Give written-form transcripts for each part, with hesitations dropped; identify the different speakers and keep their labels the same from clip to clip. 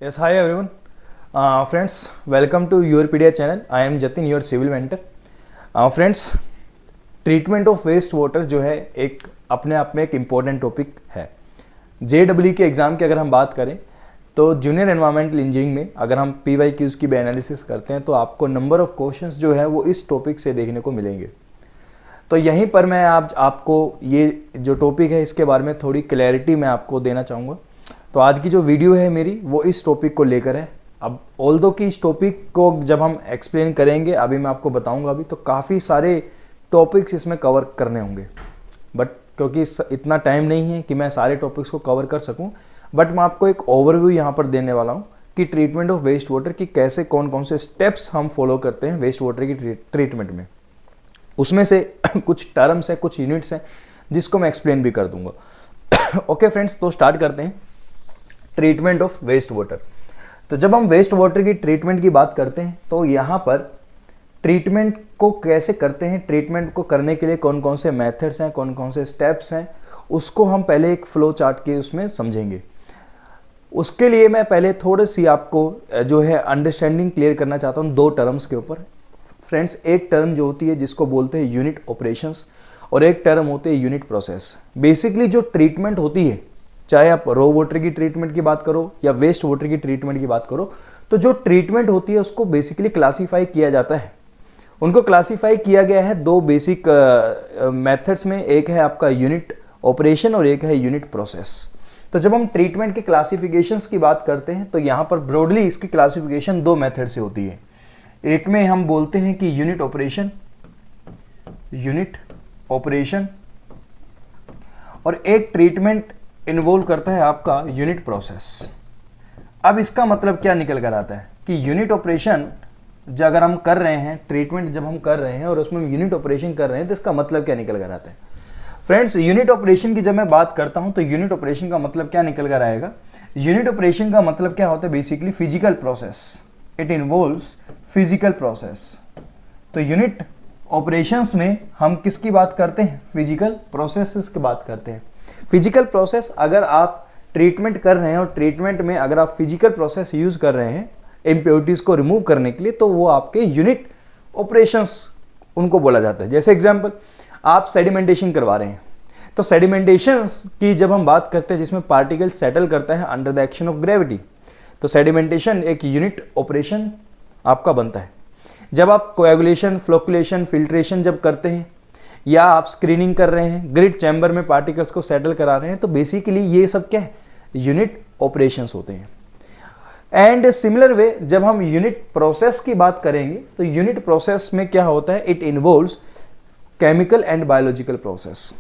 Speaker 1: Yes, hi everyone. Friends, welcome to Yourpedia channel. I am Jatin, your civil mentor. Friends, treatment of waste water जो है एक अपने आप में एक इम्पॉर्टेंट टॉपिक है। JEE के एग्ज़ाम की अगर हम बात करें तो जूनियर एनवायरमेंटल इंजीनियरिंग में अगर हम PYQs की भी एनालिसिस करते हैं तो आपको नंबर ऑफ क्वेश्चंस जो है वो इस टॉपिक से देखने को मिलेंगे। तो यहीं पर मैं आज आपको ये जो टॉपिक है इसके बारे में थोड़ी क्लैरिटी मैं आपको देना चाहूँगा। तो आज की जो वीडियो है मेरी वो इस टॉपिक को लेकर है। अब ऑल्दो कि इस टॉपिक को जब हम एक्सप्लेन करेंगे, अभी मैं आपको बताऊंगा अभी, तो काफ़ी सारे टॉपिक्स इसमें कवर करने होंगे, बट क्योंकि इतना टाइम नहीं है कि मैं सारे टॉपिक्स को कवर कर सकूं, बट मैं आपको एक ओवरव्यू यहाँ पर देने वाला हूँ कि ट्रीटमेंट ऑफ वेस्ट वाटर की कैसे कौन कौन से स्टेप्स हम फॉलो करते हैं वेस्ट वाटर की ट्रीटमेंट में। उसमें से कुछ टर्म्स हैं, कुछ यूनिट्स हैं जिसको मैं एक्सप्लेन भी कर दूंगा। ओके फ्रेंड्स, तो स्टार्ट करते हैं ट्रीटमेंट ऑफ वेस्ट वाटर। तो जब हम वेस्ट वाटर की ट्रीटमेंट की बात करते हैं तो यहाँ पर ट्रीटमेंट को कैसे करते हैं, ट्रीटमेंट को करने के लिए कौन कौन से मेथड्स हैं, कौन कौन से स्टेप्स हैं, उसको हम पहले एक फ्लो चार्ट के उसमें समझेंगे। उसके लिए मैं पहले थोड़ी सी आपको जो है अंडरस्टैंडिंग क्लियर करना चाहता हूँ दो टर्म्स के ऊपर। फ्रेंड्स, एक टर्म जो होती है जिसको बोलते हैं यूनिट ऑपरेशंस और एक टर्म होती है यूनिट प्रोसेस। बेसिकली जो ट्रीटमेंट होती है, चाहे आप रॉ वाटर की ट्रीटमेंट की बात करो या वेस्ट वाटर की ट्रीटमेंट की बात करो, तो जो ट्रीटमेंट होती है उसको बेसिकली क्लासीफाई किया जाता है। उनको क्लासीफाई किया गया है दो बेसिक मेथड्स में, एक है आपका यूनिट ऑपरेशन और एक है यूनिट प्रोसेस। तो जब हम ट्रीटमेंट के क्लासिफिकेशंस की बात करते हैं तो यहाँ पर ब्रॉडली इसकी क्लासिफिकेशन दो मेथड से होती है। एक में हम बोलते हैं कि यूनिट ऑपरेशन, और एक ट्रीटमेंट इन्वॉल्व करता है आपका यूनिट प्रोसेस। अब इसका मतलब क्या निकल कर आता है कि यूनिट ऑपरेशन जो अगर हम कर रहे हैं, ट्रीटमेंट जब हम कर रहे हैं और उसमें यूनिट ऑपरेशन कर रहे हैं, तो इसका मतलब क्या निकल कर आता है। फ्रेंड्स, यूनिट ऑपरेशन की जब मैं बात करता हूं तो यूनिट ऑपरेशन का मतलब क्या निकल कर आएगा। यूनिट ऑपरेशन का मतलब क्या होता है, basically physical process. It involves physical process. तो यूनिट ऑपरेशंस में हम किसकी बात करते हैं, फिजिकल प्रोसेस की बात करते हैं। फिजिकल प्रोसेस अगर आप ट्रीटमेंट कर रहे हैं और ट्रीटमेंट में अगर आप फिजिकल प्रोसेस यूज कर रहे हैं इम्प्योरिटीज को रिमूव करने के लिए, तो वो आपके यूनिट ऑपरेशंस उनको बोला जाता है। जैसे एग्जांपल, आप सेडिमेंटेशन करवा रहे हैं, तो सेडिमेंटेशंस की जब हम बात करते हैं जिसमें पार्टिकल सेटल करता है under the action of gravity, तो सेडिमेंटेशन एक यूनिट ऑपरेशन आपका बनता है। जब आप कोएगुलेशन, फ्लोकुलेशन, फिल्ट्रेशन जब करते हैं या आप स्क्रीनिंग कर रहे हैं, ग्रिड चैम्बर में पार्टिकल्स को सेटल करा रहे हैं, तो बेसिकली ये सब क्या है, यूनिट ऑपरेशंस होते हैं। एंड सिमिलर वे जब हम यूनिट प्रोसेस की बात करेंगे तो यूनिट प्रोसेस में क्या होता है, it involves chemical and biological process.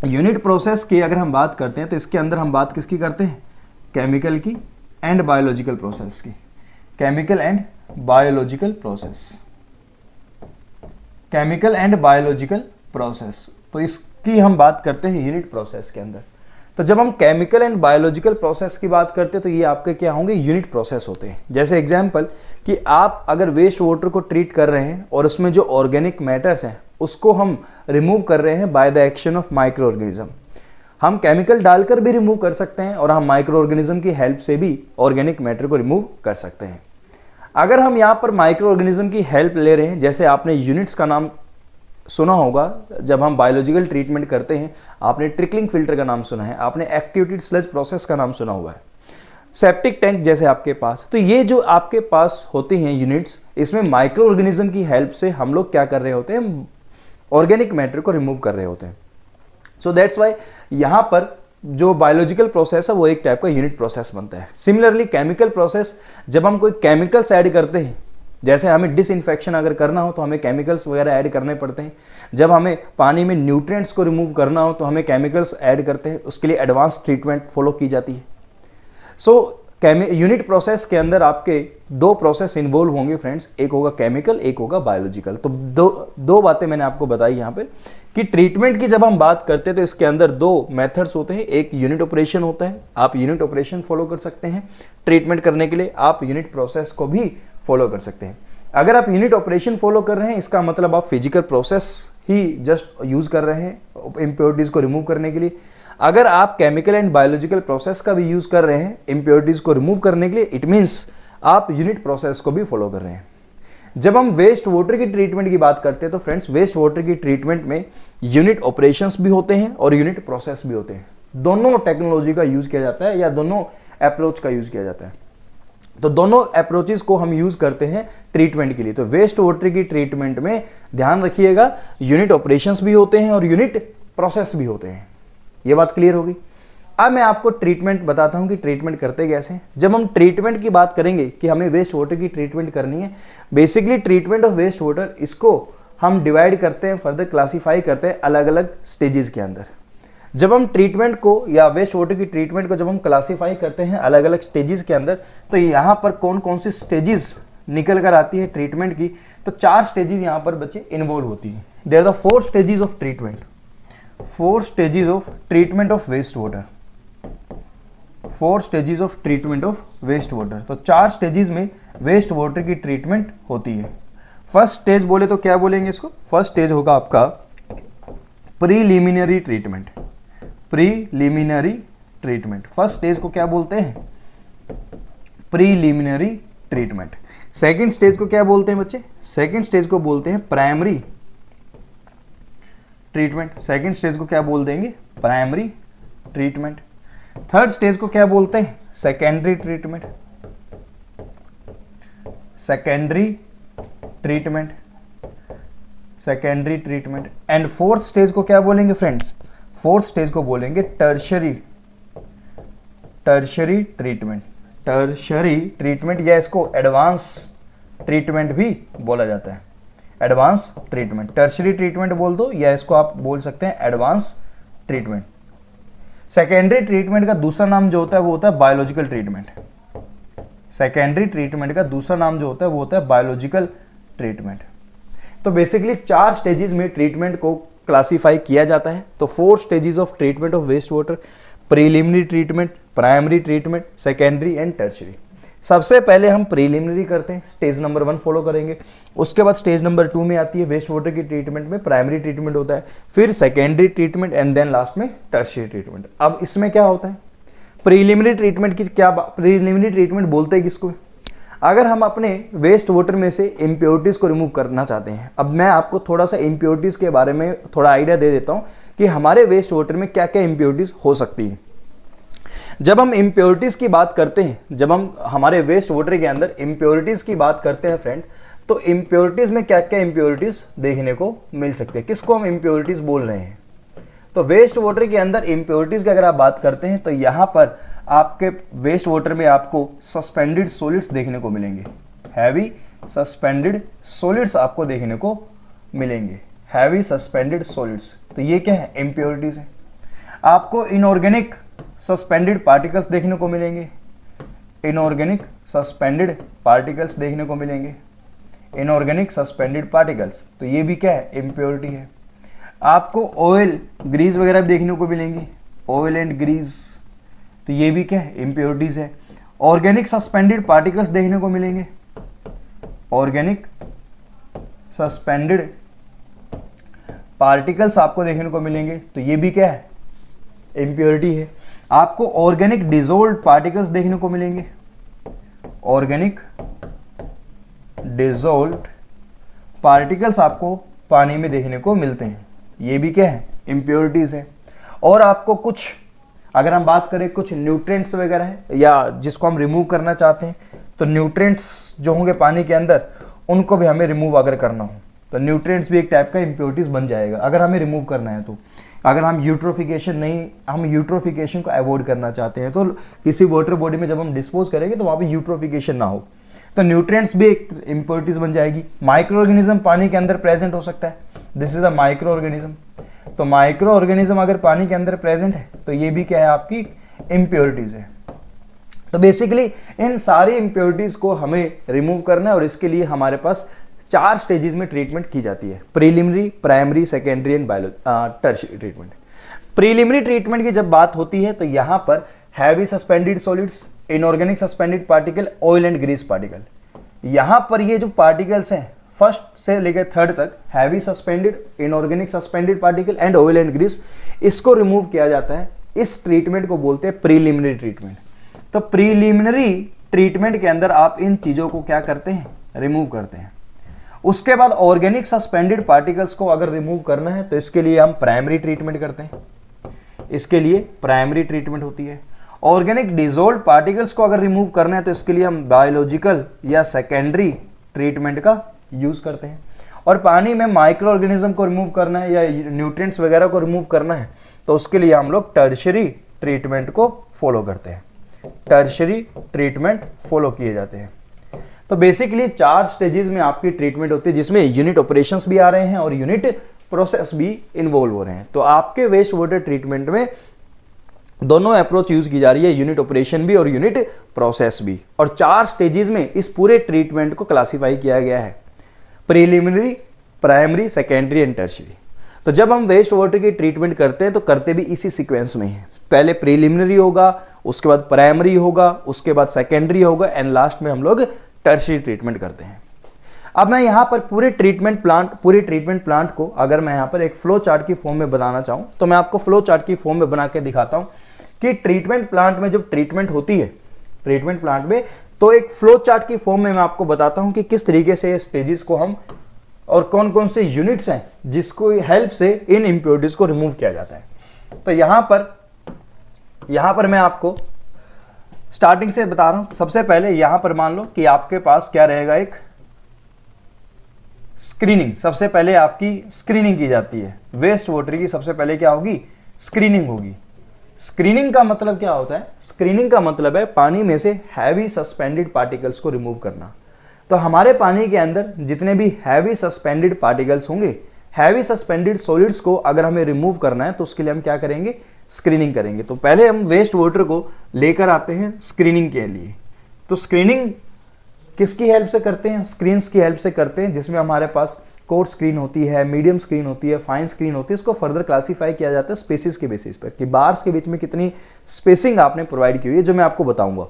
Speaker 1: Unit process की अगर हम बात करते हैं तो इसके अंदर हम बात किसकी करते हैं, केमिकल की एंड बायोलॉजिकल प्रोसेस की। Chemical and biological process, chemical and biological process, तो इसकी हम बात करते हैं यूनिट प्रोसेस के अंदर। तो जब हम केमिकल एंड बायोलॉजिकल प्रोसेस की बात करते हैं तो ये आपके क्या होंगे, यूनिट प्रोसेस होते हैं। जैसे एग्जांपल कि आप अगर वेस्ट वाटर को ट्रीट कर रहे हैं और उसमें जो ऑर्गेनिक मैटर्स हैं उसको हम रिमूव कर रहे हैं by the action of micro organism. हम केमिकल डालकर भी रिमूव कर सकते हैं और हम माइक्रो ऑर्गेनिज्म की हेल्प से भी ऑर्गेनिक मैटर को रिमूव कर सकते हैं। अगर हम यहाँ पर माइक्रो ऑर्गेनिज्म की हेल्प ले रहे हैं, जैसे आपने यूनिट्स का नाम सुना होगा, जब हम बायोलॉजिकल ट्रीटमेंट करते हैं आपने ट्रिकलिंग फिल्टर का नाम सुना है, आपने एक्टिवेटेड स्लज प्रोसेस का नाम सुना हुआ है, सेप्टिक टैंक जैसे आपके पास। तो ये जो आपके पास होते हैं यूनिट्स, इसमें माइक्रो ऑर्गेनिज्म की हेल्प से हम लोग क्या कर रहे होते हैं, ऑर्गेनिक मैटर को रिमूव कर रहे होते हैं। सो दैट्स वाई यहाँ पर जो बायोलॉजिकल प्रोसेस है वो एक टाइप का यूनिट प्रोसेस बनता है। सिमिलरली केमिकल प्रोसेस, जब हम कोई केमिकल्स ऐड करते हैं, जैसे हमें डिसइंफेक्शन अगर करना हो तो हमें केमिकल्स वगैरह ऐड करने पड़ते हैं। जब हमें पानी में न्यूट्रिएंट्स को रिमूव करना हो तो हमें केमिकल्स ऐड करते हैं, उसके लिए एडवांस ट्रीटमेंट फॉलो की जाती है। सो यूनिट प्रोसेस के अंदर आपके दो प्रोसेस इन्वॉल्व होंगे फ्रेंड्स, एक होगा केमिकल, एक होगा बायोलॉजिकल। तो दो बातें मैंने आपको बताई यहाँ पे कि ट्रीटमेंट की जब हम बात करते हैं तो इसके अंदर दो मेथड्स होते हैं। एक यूनिट ऑपरेशन होता है, आप यूनिट ऑपरेशन फॉलो कर सकते हैं ट्रीटमेंट करने के लिए, आप यूनिट प्रोसेस को भी फॉलो कर सकते हैं। अगर आप यूनिट ऑपरेशन फॉलो कर रहे हैं इसका मतलब आप फिजिकल प्रोसेस ही जस्ट यूज कर रहे हैं इम्प्योरिटीज को रिमूव करने के लिए। अगर आप केमिकल एंड बायोलॉजिकल प्रोसेस का भी यूज कर रहे हैं इंप्योरिटीज को रिमूव करने के लिए, इट मीन्स आप यूनिट प्रोसेस को भी फॉलो कर रहे हैं। जब हम वेस्ट वाटर की ट्रीटमेंट की बात करते हैं तो फ्रेंड्स, वेस्ट वाटर की ट्रीटमेंट में यूनिट ऑपरेशंस भी होते हैं और यूनिट प्रोसेस भी होते हैं। दोनों टेक्नोलॉजी का यूज किया जाता है या दोनों अप्रोच का यूज किया जाता है। तो दोनों अप्रोचेस को हम यूज करते हैं ट्रीटमेंट के लिए। तो वेस्ट वाटर की ट्रीटमेंट में ध्यान रखिएगा, यूनिट ऑपरेशंस भी होते हैं और यूनिट प्रोसेस भी होते हैं। ये बात क्लियर होगी। अब मैं आपको ट्रीटमेंट बताता हूं कि ट्रीटमेंट करते कैसे हैं। जब हम ट्रीटमेंट की बात करेंगे कि हमें वेस्ट वाटर की ट्रीटमेंट करनी है, basically treatment of waste water, इसको हम डिवाइड करते हैं, फर्दर क्लासीफाई करते हैं अलग अलग स्टेजेस के अंदर। जब हम ट्रीटमेंट को या वेस्ट वाटर की ट्रीटमेंट को जब हम क्लासीफाई करते हैं अलग अलग स्टेजेस के अंदर, तो यहाँ पर कौन कौन सी स्टेजेस निकल कर आती है ट्रीटमेंट की, तो 4 स्टेजेस यहाँ पर बच्चे इन्वॉल्व होती है। There are the 4 stages of treatment, 4 stages of treatment of waste water, 4 stages of treatment of waste water. तो 4 स्टेजेस में वेस्ट वाटर की ट्रीटमेंट होती है। फर्स्ट स्टेज बोले तो क्या बोलेंगे इसको, फर्स्ट स्टेज होगा आपका preliminary treatment. Preliminary treatment, first stage को क्या बोलते हैं, प्रीलिमिनरी ट्रीटमेंट। सेकंड स्टेज को क्या बोलते हैं बच्चे, सेकंड स्टेज को बोलते हैं प्राइमरी ट्रीटमेंट। सेकंड स्टेज को क्या बोल देंगे, प्राइमरी ट्रीटमेंट। थर्ड स्टेज को क्या बोलते हैं, secondary treatment, secondary treatment, secondary treatment. And fourth stage को क्या बोलेंगे फ्रेंड्स, फोर्थ स्टेज को बोलेंगे tertiary, tertiary treatment, tertiary treatment, या इसको एडवांस ट्रीटमेंट भी बोला जाता है। एडवांस ट्रीटमेंट, टर्शरी ट्रीटमेंट बोल दो, या इसको आप बोल सकते हैं एडवांस ट्रीटमेंट। सेकेंडरी ट्रीटमेंट का दूसरा नाम जो होता है वो होता है बायोलॉजिकल ट्रीटमेंट। सेकेंडरी ट्रीटमेंट का दूसरा नाम जो होता है वो होता है बायोलॉजिकल ट्रीटमेंट। तो बेसिकली 4 स्टेजेस में ट्रीटमेंट को क्लासिफाई किया जाता है। तो 4 stages of treatment of waste water, preliminary treatment, primary treatment, secondary and tertiary. सबसे पहले हम प्रीलिमिनरी करते हैं, स्टेज नंबर 1 फॉलो करेंगे। उसके बाद स्टेज नंबर 2 में आती है वेस्ट वाटर की ट्रीटमेंट में प्राइमरी ट्रीटमेंट होता है, फिर secondary treatment and then last में टर्शरी ट्रीटमेंट। अब इसमें क्या होता है, प्रीलिमिनरी ट्रीटमेंट की क्या, प्रीलिमिनरी ट्रीटमेंट बोलते हैं किसको, अगर हम अपने वेस्ट वाटर में से इम्प्योरिटीज को रिमूव करना चाहते हैं। अब मैं आपको थोड़ा सा इम्प्योरिटीज के बारे में थोड़ा आइडिया दे देता हूँ कि हमारे वेस्ट वाटर में क्या क्या इम्प्योरिटीज हो सकती है। जब हम इम्प्योरिटीज की बात करते हैं, जब हम हमारे वेस्ट वाटर के अंदर इम्प्योरिटीज की बात करते हैं फ्रेंड, तो इम्प्योरिटीज में क्या क्या इम्प्योरिटीज देखने को मिल सकती है, किसको हम इम्प्योरिटीज बोल रहे हैं। तो वेस्ट वाटर के अंदर इम्प्योरिटीज की अगर आप बात करते हैं तो यहाँ पर आपके वेस्ट वाटर में आपको सस्पेंडेड सॉलिड्स देखने को मिलेंगे, हैवी सस्पेंडेड सॉलिड्स आपको देखने को मिलेंगे, हैवी सस्पेंडेड सॉलिड्स। तो ये क्या है, इम्प्योरिटीज है। आपको इनऑर्गेनिक सस्पेंडेड पार्टिकल्स देखने को मिलेंगे, इनऑर्गेनिक सस्पेंडेड पार्टिकल्स देखने को मिलेंगे, इनऑर्गेनिक सस्पेंडेड पार्टिकल्स। तो ये भी क्या है, इम्प्योरिटी है। आपको ऑयल ग्रीस वगैरह भी देखने को मिलेंगी, ऑयल एंड ग्रीस, तो ये भी क्या है, इम्प्योरिटीज है। ऑर्गेनिक सस्पेंडेड पार्टिकल्स देखने को मिलेंगे, ऑर्गेनिक सस्पेंडेड पार्टिकल्स आपको देखने को मिलेंगे, तो ये भी क्या है, इम्प्योरिटी है। आपको ऑर्गेनिक डिसॉल्व्ड पार्टिकल्स देखने को मिलेंगे, ऑर्गेनिक डिसॉल्व्ड पार्टिकल्स आपको पानी में देखने को मिलते हैं, ये भी क्या है, इम्प्योरिटीज है। और आपको कुछ, अगर हम बात करें कुछ न्यूट्रिएंट्स वगैरह है या जिसको हम रिमूव करना चाहते हैं, तो न्यूट्रिएंट्स जो होंगे पानी के अंदर उनको भी हमें रिमूव अगर करना हो तो न्यूट्रिएंट्स भी एक टाइप का इम्प्योरिटीज बन जाएगा अगर हमें रिमूव करना है। तो अगर हम यूट्रोफिकेशन नहीं, हम यूट्रोफिकेशन को अवॉइड करना चाहते हैं, तो किसी वाटर बॉडी में जब हम डिस्पोज करेंगे तो वहाँ पे यूट्रोफिकेशन ना हो, तो न्यूट्रिएंट्स भी एक इम्प्योरिटीज बन जाएगी। माइक्रो ऑर्गेनिज्म पानी के अंदर प्रेजेंट हो सकता है, this is a micro organism. तो माइक्रो ऑर्गेनिज्म अगर पानी के अंदर प्रेजेंट है तो ये भी क्या है, आपकी इम्प्योरिटीज है। तो बेसिकली इन सारी इम्प्योरिटीज को हमें रिमूव करना है और इसके लिए हमारे पास 4 स्टेजेस में ट्रीटमेंट की जाती है, preliminary, primary, secondary and tertiary treatment. Preliminary treatment की जब बात होती है तो यहाँ पर heavy suspended solids, inorganic suspended particle, oil and grease particle, यहाँ पर ये जो पार्टिकल्स हैं फर्स्ट से लेकर थर्ड तक, heavy suspended, inorganic suspended particle and oil and grease, इसको रिमूव किया जाता है इस ट्रीटमेंट को बोलते हैं प्रीलिमिनरी ट्रीटमेंट। तो प्रीलिमिनरी ट्रीटमेंट के अंदर आप इन चीज़ों को क्या करते हैं, रिमूव करते हैं। उसके बाद ऑर्गेनिक सस्पेंडेड पार्टिकल्स को अगर रिमूव करना है तो इसके लिए हम प्राइमरी ट्रीटमेंट करते हैं, इसके लिए प्राइमरी ट्रीटमेंट होती है। ऑर्गेनिक डिसॉल्व्ड पार्टिकल्स को अगर रिमूव करना है तो इसके लिए हम बायोलॉजिकल या सेकेंडरी ट्रीटमेंट का यूज करते हैं। और पानी में माइक्रो ऑर्गेनिज्म को रिमूव करना है या न्यूट्रिएंट्स वगैरह को रिमूव करना है तो उसके लिए हम लोग टर्शियरी ट्रीटमेंट को फॉलो करते हैं, टर्शियरी ट्रीटमेंट फॉलो किए जाते हैं। तो बेसिकली 4 स्टेजेस में आपकी ट्रीटमेंट होती है, जिसमें यूनिट ऑपरेशंस भी आ रहे हैं और यूनिट प्रोसेस भी इन्वॉल्व हो रहे हैं। तो आपके वेस्ट वाटर ट्रीटमेंट में दोनों अप्रोच यूज की जा रही है, यूनिट ऑपरेशन भी और यूनिट प्रोसेस भी। और 4 स्टेजेस में इस पूरे ट्रीटमेंट को क्लासिफाई किया गया है, preliminary, primary, secondary and tertiary. तो जब हम वेस्ट वाटर की ट्रीटमेंट करते हैं तो करते भी इसी सीक्वेंस में है, पहले प्रीलिमिनरी होगा, उसके बाद प्राइमरी होगा, उसके बाद सेकेंडरी होगा एंड लास्ट में हम लोग टर्शियरी ट्रीटमेंट करते हैं। अब मैं यहाँ पर पूरे ट्रीटमेंट प्लांट को अगर मैं यहाँ पर एक फ्लो चार्ट की फॉर्म में बनाना चाहूँ तो मैं आपको फ्लो चार्ट की फॉर्म में बना के दिखाता हूँ कि ट्रीटमेंट प्लांट में जब ट्रीटमेंट होती है, ट्रीटमेंट प्लांट में, तो एक फ्लो चार्ट की फॉर्म में मैं आपको बताता हूँ कि किस तरीके से स्टेजेस को हम और कौन कौन से यूनिट्स हैं जिसको हेल्प से इन इम्प्योरिटीज को रिमूव किया जाता है। तो यहाँ पर मैं आपको स्टार्टिंग से बता रहा हूं। सबसे पहले यहां पर मान लो कि आपके पास क्या रहेगा, एक स्क्रीनिंग। सबसे पहले आपकी स्क्रीनिंग की जाती है वेस्ट वाटर की, सबसे पहले क्या होगी, स्क्रीनिंग होगी। स्क्रीनिंग का मतलब क्या होता है, स्क्रीनिंग का मतलब है पानी में से हैवी सस्पेंडेड पार्टिकल्स को रिमूव करना। तो हमारे पानी के अंदर जितने भी हैवी सस्पेंडेड पार्टिकल्स होंगे, हैवी सस्पेंडेड सॉलिड्स को अगर हमें रिमूव करना है तो उसके लिए हम क्या करेंगे, स्क्रीनिंग करेंगे। तो पहले हम वेस्ट वाटर को लेकर आते हैं स्क्रीनिंग के लिए। तो स्क्रीनिंग किसकी हेल्प से करते हैं, स्क्रीन्स की हेल्प से करते हैं, जिसमें हमारे पास कोर्स स्क्रीन होती है, मीडियम स्क्रीन होती है, फाइन स्क्रीन होती है। इसको फर्दर क्लासीफाई किया जाता है स्पेसिस के बेसिस पर कि बार्स के बीच में कितनी स्पेसिंग आपने प्रोवाइड की हुई है, जो मैं आपको बताऊंगा।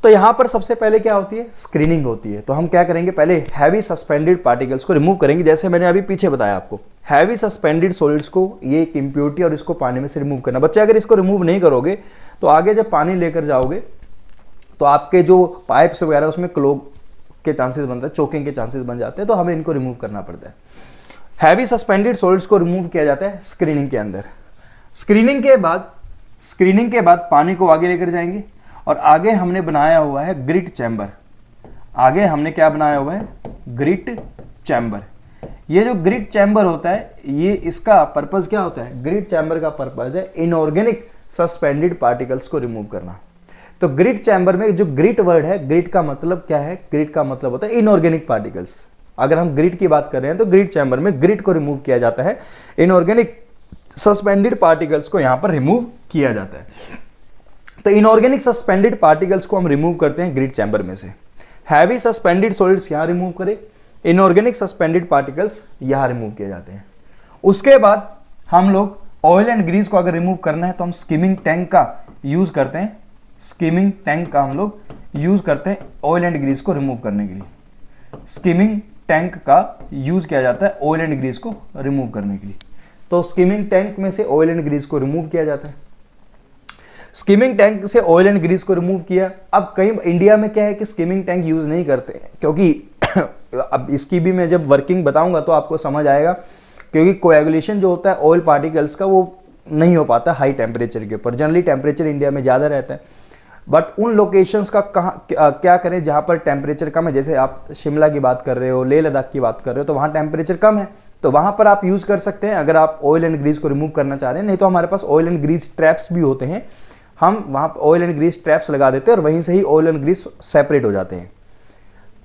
Speaker 1: तो यहां पर सबसे पहले क्या होती है, स्क्रीनिंग होती है। तो हम क्या करेंगे, पहले हैवी सस्पेंडेड पार्टिकल्स को रिमूव करेंगे, जैसे मैंने अभी पीछे बताया आपको, हैवी सस्पेंडेड सॉलिड्स को, ये एक इम्प्योरिटी और इसको पानी में से रिमूव करना। बच्चे अगर इसको रिमूव नहीं करोगे तो आगे जब पानी लेकर जाओगे तो आपके जो पाइप्स वगैरह उसमें क्लॉग के चांसेस बनते हैं, चोकिंग के चांसेस बन जाते हैं, तो हमें इनको रिमूव करना पड़ता है। हैवी सस्पेंडेड सॉलिड्स को रिमूव किया जाता है स्क्रीनिंग के अंदर। स्क्रीनिंग के बाद पानी को आगे लेकर जाएंगे और आगे हमने बनाया हुआ है ग्रिट चैम्बर। आगे हमने क्या बनाया हुआ है, ग्रिट चैम्बर। ये जो ग्रिट चैम्बर होता है, ये इसका पर्पस क्या होता है, ग्रिट चैम्बर का पर्पस है इनऑर्गेनिक सस्पेंडेड पार्टिकल्स को रिमूव करना। तो ग्रिट चैम्बर में जो ग्रिट वर्ड है, ग्रिट का मतलब क्या है, ग्रिट का मतलब होता है इनऑर्गेनिक पार्टिकल्स। अगर हम ग्रिट की बात कर रहे हैं तो ग्रिट चैम्बर में ग्रिट को रिमूव किया जाता है, इनऑर्गेनिक सस्पेंडेड पार्टिकल्स को यहां पर रिमूव किया जाता है। तो इनऑर्गेनिक सस्पेंडेड पार्टिकल्स को हम रिमूव करते हैं ग्रिट चैम्बर में से। हैवी सस्पेंडेड सॉलिड्स यहां रिमूव करें, इनऑर्गेनिक सस्पेंडेड पार्टिकल्स यहां रिमूव किए जाते हैं। उसके बाद हम लोग ऑयल एंड ग्रीस को अगर रिमूव करना है तो हम स्कीमिंग टैंक का यूज करते हैं। स्कीमिंग टैंक का हम लोग यूज करते हैं ऑयल एंड ग्रीस को रिमूव करने के लिए। स्कीमिंग टैंक का यूज किया जाता है ऑयल एंड ग्रीस को रिमूव करने के लिए। तो स्कीमिंग टैंक में से ऑयल एंड ग्रीस को रिमूव किया जाता है। स्कीमिंग टैंक से ऑयल एंड ग्रीस को रिमूव किया। अब कई इंडिया में क्या है कि स्कीमिंग टैंक यूज नहीं करते, क्योंकि अब इसकी भी मैं जब वर्किंग बताऊंगा तो आपको समझ आएगा, क्योंकि कोएगुलेशन जो होता है ऑयल पार्टिकल्स का वो नहीं हो पाता हाई टेम्परेचर के ऊपर। जनरली टेम्परेचर इंडिया में ज़्यादा रहता है, बट उन लोकेशंस का क्या करें जहाँ पर टेम्परेचर कम है। जैसे आप शिमला की बात कर रहे हो, लेह लद्दाख की बात कर रहे हो, तो वहाँ टेम्परेचर कम है, तो वहाँ पर आप यूज़ कर सकते हैं अगर आप ऑयल एंड ग्रीस को रिमूव करना चाह रहे हैं। नहीं तो हमारे पास ऑयल एंड ग्रीस ट्रैप्स भी होते हैं, हम वहाँ पर ऑयल एंड ग्रीस ट्रैप्स लगा देते हैं और वहीं से ही ऑयल एंड ग्रीस सेपरेट हो जाते हैं।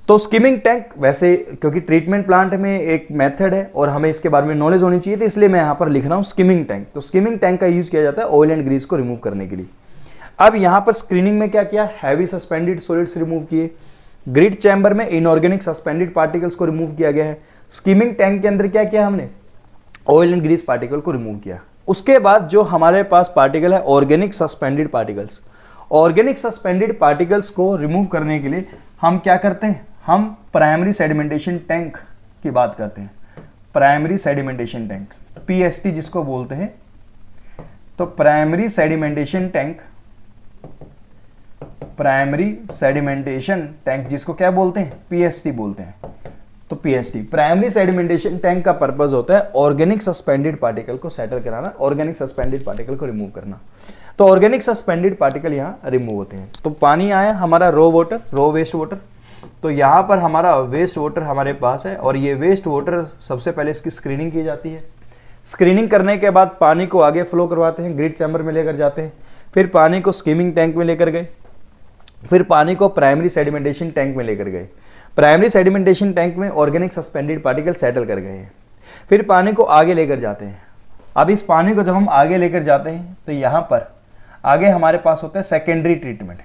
Speaker 1: तो स्कीमिंग टैंक वैसे, क्योंकि ट्रीटमेंट प्लांट में एक मेथड है और हमें इसके बारे में नॉलेज होनी चाहिए, तो इसलिए मैं यहाँ पर लिख रहा हूँ स्कीमिंग टैंक। तो स्कीमिंग टैंक का यूज किया जाता है ऑयल एंड ग्रीस को रिमूव करने के लिए। अब यहाँ पर स्क्रीनिंग में क्या किया, हैवी सस्पेंडेड सॉलिड्स रिमूव किए। ग्रिट चैम्बर में इनऑर्गेनिक सस्पेंडेड पार्टिकल्स को रिमूव किया गया है। स्कीमिंग टैंक के अंदर क्या किया हमने, ऑयल एंड ग्रीस पार्टिकल को रिमूव किया। उसके बाद जो हमारे पास पार्टिकल है organic suspended particles. Organic suspended particles को रिमूव करने के लिए हम क्या करते हैं, हम प्राइमरी सेडिमेंटेशन टैंक की बात करते हैं। प्राइमरी सेडिमेंटेशन टैंक, पीएसटी जिसको बोलते हैं, तो प्राइमरी सेडिमेंटेशन टैंक जिसको क्या बोलते हैं, पीएसटी बोलते हैं। तो पीएसटी प्राइमरी सेडिमेंटेशन टैंक का पर्पस होता है ऑर्गेनिक सस्पेंडेड पार्टिकल को सेटल कराना, ऑर्गेनिक सस्पेंडेड पार्टिकल को रिमूव करना। तो ऑर्गेनिक सस्पेंडेड पार्टिकल यहाँ रिमूव होते हैं। तो पानी आया हमारा रो वेस्ट वाटर, तो यहाँ पर हमारा वेस्ट वाटर हमारे पास है और ये वेस्ट वाटर सबसे पहले इसकी स्क्रीनिंग की जाती है। स्क्रीनिंग करने के बाद पानी को आगे फ्लो करवाते हैं, ग्रिड चैम्बर में लेकर जाते हैं, फिर पानी को स्कीमिंग टैंक में लेकर गए, फिर पानी को प्राइमरी सेडिमेंटेशन टैंक में लेकर गए। प्राइमरी सेडिमेंटेशन टैंक में ऑर्गेनिक सस्पेंडेड पार्टिकल सेटल कर गए हैं। फिर पानी को आगे लेकर जाते हैं। अब इस पानी को जब हम आगे लेकर जाते हैं तो यहाँ पर आगे हमारे पास होता है सेकेंडरी ट्रीटमेंट,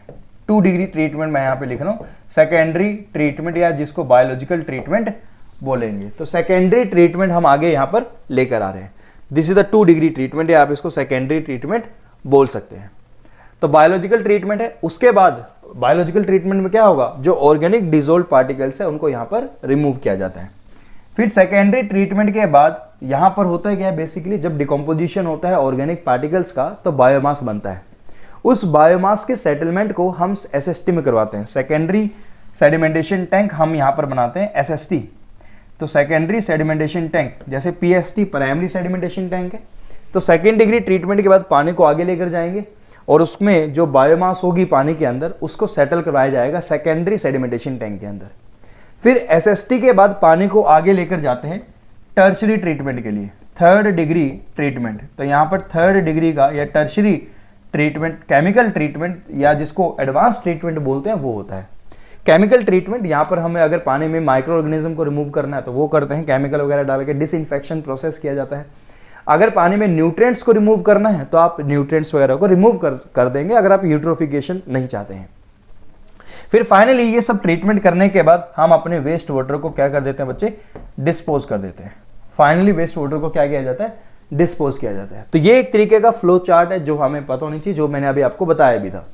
Speaker 1: 2 डिग्री ट्रीटमेंट मैं यहाँ पे लिख रहा हूँ, सेकेंडरी ट्रीटमेंट या जिसको बायोलॉजिकल ट्रीटमेंट बोलेंगे। तो सेकेंडरी ट्रीटमेंट हम आगे यहाँ पर लेकर आ रहे हैं। This is the 2 degree treatment या आप इसको सेकेंडरी ट्रीटमेंट बोल सकते हैं। तो बायोलॉजिकल ट्रीटमेंट है। उसके बाद बायोलॉजिकल ट्रीटमेंट में क्या होगा, जो ऑर्गेनिक डिसॉल्व पार्टिकल्स है उनको यहाँ पर रिमूव किया जाता है। फिर सेकेंडरी ट्रीटमेंट के बाद यहाँ पर होता है क्या, बेसिकली जब डिकम्पोजिशन होता है ऑर्गेनिक पार्टिकल्स का तो बायोमास बनता है। उस बायोमास के सेटलमेंट को हम एसएसटी में करवाते हैं। सेकेंडरी सेडिमेंटेशन टैंक हम यहाँ पर बनाते हैं एसएसटी। तो सेकेंडरी सेडिमेंटेशन टैंक जैसे पीएसटी प्राइमरी सेडिमेंटेशन टैंक है। तो सेकेंड डिग्री ट्रीटमेंट के बाद पानी को आगे लेकर जाएंगे और उसमें जो बायोमास होगी पानी के अंदर उसको सेटल करवाया जाएगा सेकेंडरी सेडिमेंटेशन टैंक के अंदर। फिर एसएसटी के बाद पानी को आगे लेकर जाते हैं टर्शरी ट्रीटमेंट के लिए, 3rd डिग्री ट्रीटमेंट। तो यहाँ पर 3rd डिग्री का या टर्शरी ट्रीटमेंट, केमिकल ट्रीटमेंट या जिसको एडवांस ट्रीटमेंट बोलते हैं वो होता है। केमिकल ट्रीटमेंट यहाँ पर हमें अगर पानी में माइक्रो ऑर्गेनिज्म को रिमूव करना है तो वो करते हैं, केमिकल वगैरह डाल के डिसइंफेक्शन प्रोसेस किया जाता है। अगर पानी में न्यूट्रिएंट्स को रिमूव करना है तो आप न्यूट्रिएंट्स वगैरह को रिमूव कर देंगे अगर आप यूट्रोफिकेशन नहीं चाहते हैं। फिर फाइनली ये सब ट्रीटमेंट करने के बाद हम अपने वेस्ट वाटर को क्या कर देते हैं बच्चे, डिस्पोज कर देते हैं। फाइनली वेस्ट वाटर को क्या किया जाता है, डिस्पोज किया जाता है। तो ये एक तरीके का फ्लो चार्ट है जो हमें पता होनी चाहिए, जो मैंने अभी आपको बताया भी था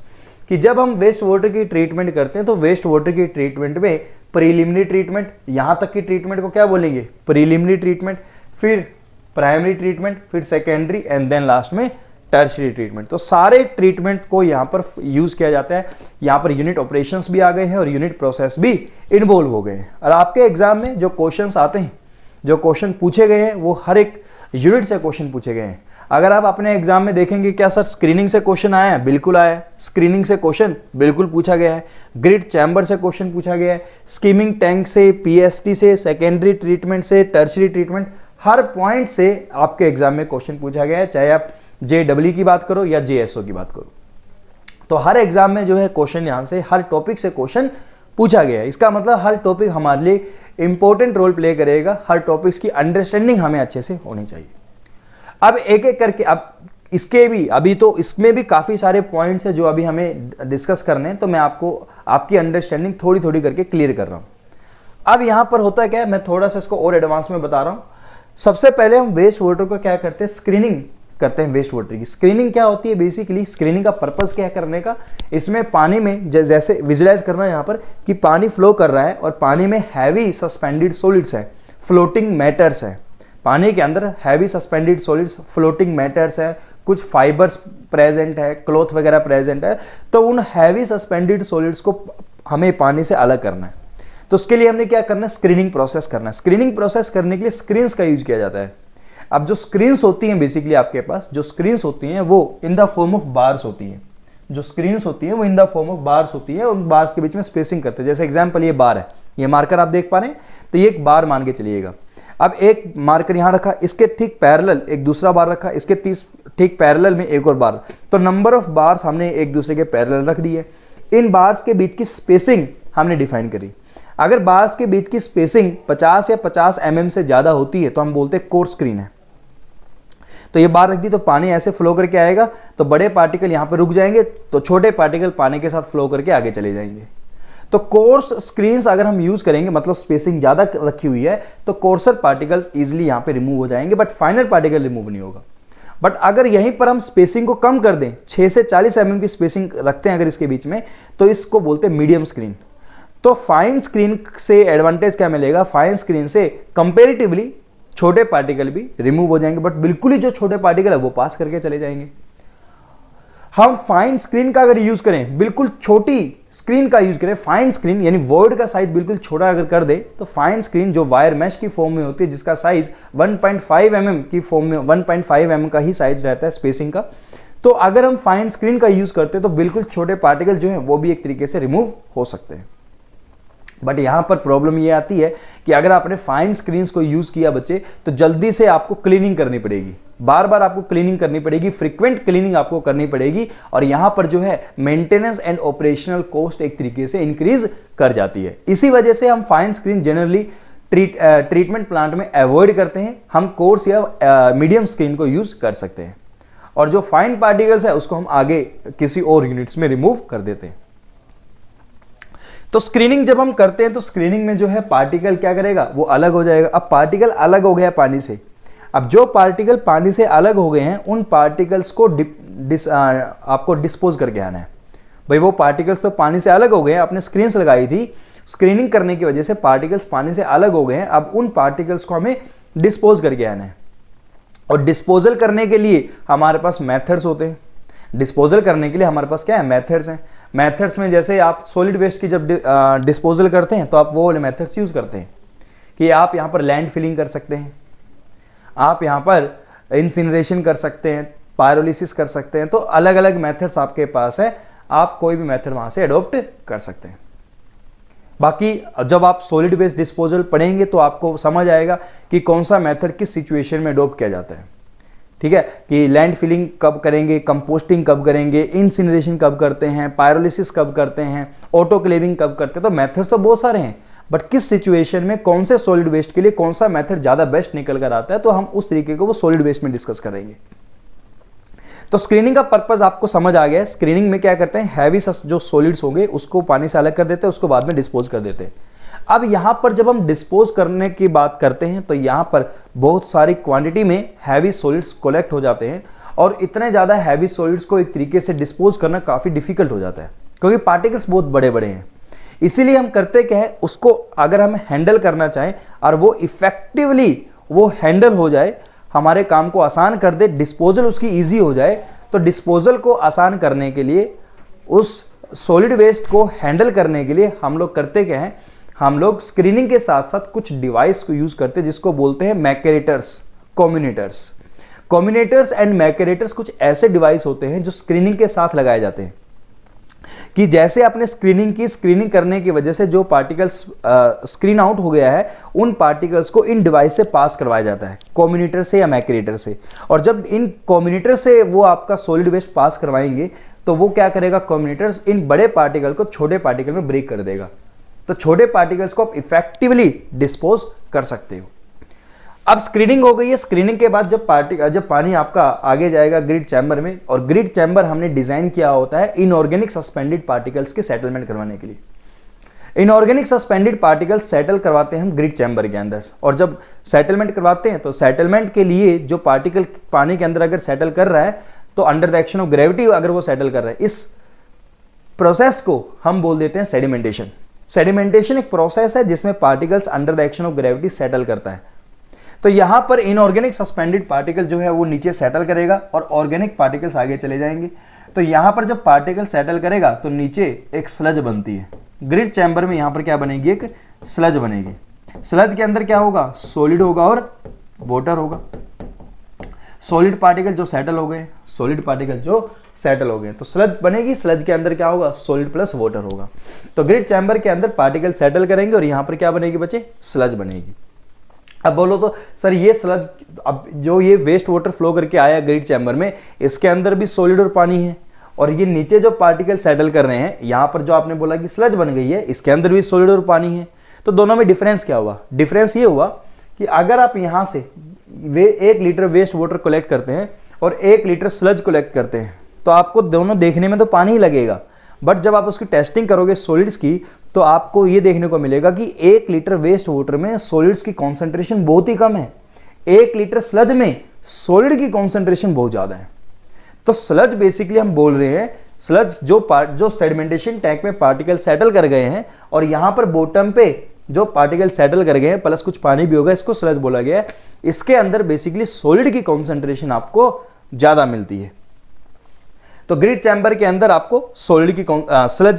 Speaker 1: कि जब हम वेस्ट वाटर की ट्रीटमेंट करते हैं तो वेस्ट वाटर की ट्रीटमेंट में प्रीलिमिनरी ट्रीटमेंट, यहां तक की ट्रीटमेंट को क्या बोलेंगे, प्रीलिमिनरी ट्रीटमेंट, फिर प्राइमरी ट्रीटमेंट, फिर सेकेंडरी एंड देन लास्ट में टर्शरी ट्रीटमेंट। तो सारे ट्रीटमेंट को यहाँ पर यूज किया जाता है। यहाँ पर यूनिट ऑपरेशंस भी आ गए हैं और यूनिट प्रोसेस भी इन्वॉल्व हो गए हैं। और आपके एग्जाम में जो क्वेश्चंस आते हैं, जो क्वेश्चन पूछे गए हैं वो हर एक यूनिट से क्वेश्चन पूछे गए हैं। अगर आप अपने एग्जाम में देखेंगे क्या सर स्क्रीनिंग से क्वेश्चन आया है, बिल्कुल आया है। स्क्रीनिंग से क्वेश्चन बिल्कुल पूछा गया है। ग्रिड चैम्बर से क्वेश्चन पूछा गया है। स्कीमिंग टैंक से, पीएसटी से, सेकेंडरी ट्रीटमेंट से, टर्शरी ट्रीटमेंट, हर पॉइंट से आपके एग्जाम में क्वेश्चन पूछा गया है, चाहे आप JEE की बात करो या JSO की बात करो। तो हर एग्जाम में जो है क्वेश्चन यहाँ से हर टॉपिक से क्वेश्चन पूछा गया है। इसका मतलब हर टॉपिक हमारे लिए इंपॉर्टेंट रोल प्ले करेगा। हर टॉपिक्स की अंडरस्टैंडिंग हमें अच्छे से होनी चाहिए। अब एक एक करके, अब इसके भी अभी तो इसमें भी काफी सारे पॉइंट्स है जो अभी हमें डिस्कस करने हैं, तो मैं आपको आपकी अंडरस्टैंडिंग थोड़ी थोड़ी करके क्लियर कर रहा हूं। अब यहां पर होता है क्या, मैं थोड़ा सा इसको और एडवांस में बता रहा हूं। सबसे पहले हम वेस्ट वाटर को क्या करते हैं, स्क्रीनिंग करते हैं। वेस्ट वाटर की स्क्रीनिंग क्या होती है, बेसिकली स्क्रीनिंग का पर्पस क्या है करने का, इसमें पानी में जैसे विजुलाइज करना है यहाँ पर कि पानी फ्लो कर रहा है और पानी में हैवी सस्पेंडेड सॉलिड्स है, फ्लोटिंग मैटर्स है। पानी के अंदर heavy suspended solids, floating matters है, कुछ फाइबर्स प्रेजेंट है, क्लॉथ वगैरह प्रेजेंट है। तो उन हैवी सस्पेंडेड सॉलिड्स को हमें पानी से अलग करना है। तो उसके लिए हमने क्या करना है, स्क्रीनिंग प्रोसेस करना है। स्क्रीनिंग प्रोसेस करने के लिए स्क्रीन्स का यूज किया जाता है। अब जो स्क्रीन्स होती हैं, बेसिकली आपके पास जो स्क्रीन्स होती हैं वो इन द फॉर्म ऑफ बार्स होती हैं। जो स्क्रीन्स होती हैं वो इन द फॉर्म ऑफ बार्स होती है। उन बार्स के बीच में स्पेसिंग करते हैं। जैसे एग्जांपल ये बार है, ये मार्कर आप देख पा रहे हैं, तो ये एक बार मान के चलिएगा। अब एक मार्कर यहां रखा, इसके ठीक पैरेलल एक दूसरा बार रखा, इसके ठीक पैरेलल में एक और बार। तो नंबर ऑफ बार्स हमने एक दूसरे के पैरेलल रख दिए। इन बार्स के बीच की स्पेसिंग हमने डिफाइन करी। अगर बार्स के बीच की स्पेसिंग 50 या 50 mm से ज्यादा होती है तो हम बोलते हैं कोर्स स्क्रीन है। तो ये बार रख दी तो पानी ऐसे फ्लो करके आएगा, तो बड़े पार्टिकल यहां पर रुक जाएंगे, तो छोटे पार्टिकल पानी के साथ फ्लो करके आगे चले जाएंगे। तो कोर्स स्क्रीन्स अगर हम यूज करेंगे, मतलब स्पेसिंग ज्यादा रखी हुई है, तो कोर्सर पार्टिकल्स इजीली यहां पे रिमूव हो जाएंगे, बट फाइनर पार्टिकल रिमूव नहीं होगा। बट अगर यहीं पर हम स्पेसिंग को कम कर दें, 6 से 40 mm की स्पेसिंग रखते हैं अगर इसके बीच में, तो इसको बोलते हैं मीडियम स्क्रीन। तो फाइन स्क्रीन से एडवांटेज क्या मिलेगा, फाइन स्क्रीन से कंपेरेटिवली छोटे पार्टिकल भी रिमूव हो जाएंगे, बट बिल्कुल ही जो छोटे पार्टिकल है वो पास करके चले जाएंगे। हम फाइन स्क्रीन का अगर यूज करें, बिल्कुल छोटी स्क्रीन का यूज करें, फाइन स्क्रीन यानी वर्ड का साइज बिल्कुल छोटा अगर कर दे, तो फाइन स्क्रीन जो वायर मैश की फॉर्म में होती है, जिसका साइज 1.5 mm की फॉर्म में 1.5 mm का ही साइज रहता है स्पेसिंग का, तो अगर हम फाइन स्क्रीन का यूज करते हैं तो बिल्कुल छोटे पार्टिकल जो है वो भी एक तरीके से रिमूव हो सकते हैं। बट यहां पर प्रॉब्लम ये आती है कि अगर आपने फाइन स्क्रीन्स को यूज किया बच्चे, तो जल्दी से आपको क्लीनिंग करनी पड़ेगी, बार बार आपको क्लीनिंग करनी पड़ेगी, फ्रीक्वेंट क्लीनिंग आपको करनी पड़ेगी, और यहां पर जो है मेंटेनेंस एंड ऑपरेशनल कॉस्ट एक तरीके से इंक्रीज कर जाती है। इसी वजह से हम fine screen generally treatment plant में अवॉइड करते हैं, हम कोर्स या मीडियम स्क्रीन को यूज कर सकते हैं, और जो फाइन पार्टिकल्स है उसको हम आगे किसी और यूनिट्स में रिमूव कर देते हैं। तो स्क्रीनिंग जब हम करते हैं तो स्क्रीनिंग में जो है पार्टिकल क्या करेगा, वो अलग हो जाएगा। अब पार्टिकल अलग हो गया पानी से, अब जो पार्टिकल पानी से अलग हो गए हैं उन पार्टिकल्स को आपको डिस्पोज करके आना है। भाई वो पार्टिकल्स तो पानी से अलग हो गए हैं, आपने स्क्रीन्स लगाई थी, स्क्रीनिंग करने की वजह से पार्टिकल्स पानी से अलग हो गए हैं, अब उन पार्टिकल्स को हमें डिस्पोज करके आना है। और डिस्पोजल करने के लिए हमारे पास मेथड्स होते हैं, डिस्पोजल करने के लिए हमारे पास क्या है, मेथड्स हैं। मेथड्स में जैसे आप सॉलिड वेस्ट की जब डिस्पोजल करते हैं तो आप वो वाले मेथड्स यूज करते हैं कि आप यहां पर लैंड फिलिंग कर सकते हैं, आप यहां पर इंसिनरेशन कर सकते हैं, पायरोलिसिस कर सकते हैं, तो अलग अलग मेथड्स आपके पास है, आप कोई भी मेथड वहां से अडॉप्ट कर सकते हैं। बाकी जब आप सॉलिड वेस्ट डिस्पोजल पढ़ेंगे तो आपको समझ आएगा कि कौन सा मेथड किस सिचुएशन में अडॉप्ट किया जाता है, ठीक है, कि लैंड फिलिंग कब करेंगे, कंपोस्टिंग कब करेंगे, इंसिनरेशन कब करते हैं, पायरोलिसिस कब करते हैं, ऑटोक्लेविंग कब करते हैं। तो मेथड्स तो बहुत सारे हैं, बट किस सिचुएशन में कौन से सॉलिड वेस्ट के लिए कौन सा मेथड ज्यादा बेस्ट निकल कर आता है, तो हम उस तरीके को वो सॉलिड वेस्ट में डिस्कस करेंगे। तो स्क्रीनिंग का पर्पस आपको समझ आ गया है। स्क्रीनिंग में क्या करते हैं, हैवी जो सॉलिड्स होंगे उसको पानी से अलग कर देते हैं, उसको बाद में डिस्पोज कर देते हैं। अब यहां पर जब हम डिस्पोज करने की बात करते हैं तो यहां पर बहुत सारी क्वांटिटी में हैवी सॉलिड्स कलेक्ट हो जाते हैं, और इतने ज्यादा हैवी सॉलिड्स को एक तरीके से डिस्पोज करना काफी डिफिकल्ट हो जाता है, क्योंकि पार्टिकल्स बहुत बड़े बड़े हैं। इसीलिए हम करते क्या है, उसको अगर हम हैंडल करना चाहें और वो इफेक्टिवली वो हैंडल हो जाए, हमारे काम को आसान कर दे, डिस्पोजल उसकी ईजी हो जाए, तो डिस्पोजल को आसान करने के लिए, उस सॉलिड वेस्ट को हैंडल करने के लिए हम लोग करते क्या है, हम लोग स्क्रीनिंग के साथ साथ कुछ डिवाइस को यूज करते हैं जिसको बोलते हैं मैकेरेटर्स, कम्युनिटर्स। कम्युनिटर्स एंड मैकेरेटर्स कुछ ऐसे डिवाइस होते हैं जो स्क्रीनिंग के साथ लगाए जाते हैं, कि जैसे आपने स्क्रीनिंग करने की वजह से जो पार्टिकल्स स्क्रीन आउट हो गया है, उन पार्टिकल्स को इन डिवाइस से पास करवाया जाता है, कम्युनिटर से या मैकेरेटर से। और जब इन कम्युनिटर से वो आपका सॉलिड वेस्ट पास करवाएंगे तो वो क्या करेगा, कम्युनिटर्स इन बड़े पार्टिकल को छोटे पार्टिकल में ब्रेक कर देगा, तो छोटे पार्टिकल्स को आप इफेक्टिवली डिस्पोज कर सकते हो। अब स्क्रीनिंग हो गई है, स्क्रीनिंग के बाद जब पानी आपका आगे जाएगा ग्रिड चैम्बर में, और ग्रिड चैम्बर हमने डिजाइन किया होता है इनऑर्गेनिक सस्पेंडेड पार्टिकल्स के सेटलमेंट करवाने के लिए। इनऑर्गेनिक सस्पेंडेड पार्टिकल्स सेटल करवाते हैं हम ग्रिड चैम्बर के अंदर, और जब सेटलमेंट करवाते हैं तो सेटलमेंट के लिए जो पार्टिकल पानी के अंदर अगर सेटल कर रहा है तो under the action of gravity अगर वो सेटल कर रहा है, इस प्रोसेस को हम बोल देते हैं सेडिमेंटेशन। सेडिमेंटेशन एक प्रोसेस है जिसमें particles under the action of gravity settle करता है। तो यहां पर इनऑर्गेनिक सस्पेंडेड पार्टिकल जो है वो नीचे सेटल करेगा और ऑर्गेनिक पार्टिकल्स आगे चले जाएंगे। तो यहां पर जब पार्टिकल सेटल करेगा तो नीचे एक स्लज बनती है, ग्रिड चैम्बर में यहां पर क्या बनेगी, एक स्लज बनेगी। स्लज के अंदर क्या होगा, सॉलिड होगा और वाटर होगा। सॉलिड पार्टिकल जो सेटल हो गए, सॉलिड पार्टिकल जो सेटल हो गए तो स्लज बनेगी, स्लज के अंदर क्या होगा, सॉलिड प्लस वाटर होगा। तो ग्रिड चैम्बर के अंदर पार्टिकल सेटल करेंगे और यहां पर क्या बनेगी बच्चे, स्लज बनेगी। अब बोलो तो सर ये स्लज, अब जो ये वेस्ट वाटर फ्लो करके आया ग्रिड चैम्बर में, इसके अंदर भी सॉलिड और पानी है, और ये नीचे जो पार्टिकल सेटल कर रहे हैं, यहां पर जो आपने बोला कि स्लज बन गई है, इसके अंदर भी सॉलिड और पानी है। तो दोनों में डिफरेंस क्या हुआ, डिफरेंस ये हुआ कि अगर आप यहां से 1 लीटर वेस्ट वाटर कलेक्ट करते हैं और 1 लीटर स्लज कलेक्ट करते हैं, तो आपको दोनों देखने में तो पानी ही लगेगा, बट जब आप उसकी टेस्टिंग करोगे सॉलिड्स की, तो आपको ये देखने को मिलेगा कि 1 लीटर वेस्ट वाटर में सॉलिड्स की कॉन्सेंट्रेशन बहुत ही कम है, 1 लीटर स्लज में सॉलिड की कॉन्सेंट्रेशन बहुत ज्यादा है। तो स्लज बेसिकली हम बोल रहे हैं, स्लज जो सेडिमेंटेशन टैंक में पार्टिकल सेटल कर गए हैं और यहां पर बॉटम पे जो पार्टिकल सेटल कर गए हैं प्लस कुछ पानी भी होगा, इसको स्लज बोला गया है। इसके अंदर बेसिकली सॉलिड की कॉन्सेंट्रेशन आपको ज्यादा मिलती है। तो ग्रिड चैम्बर के अंदर आपको सॉलिड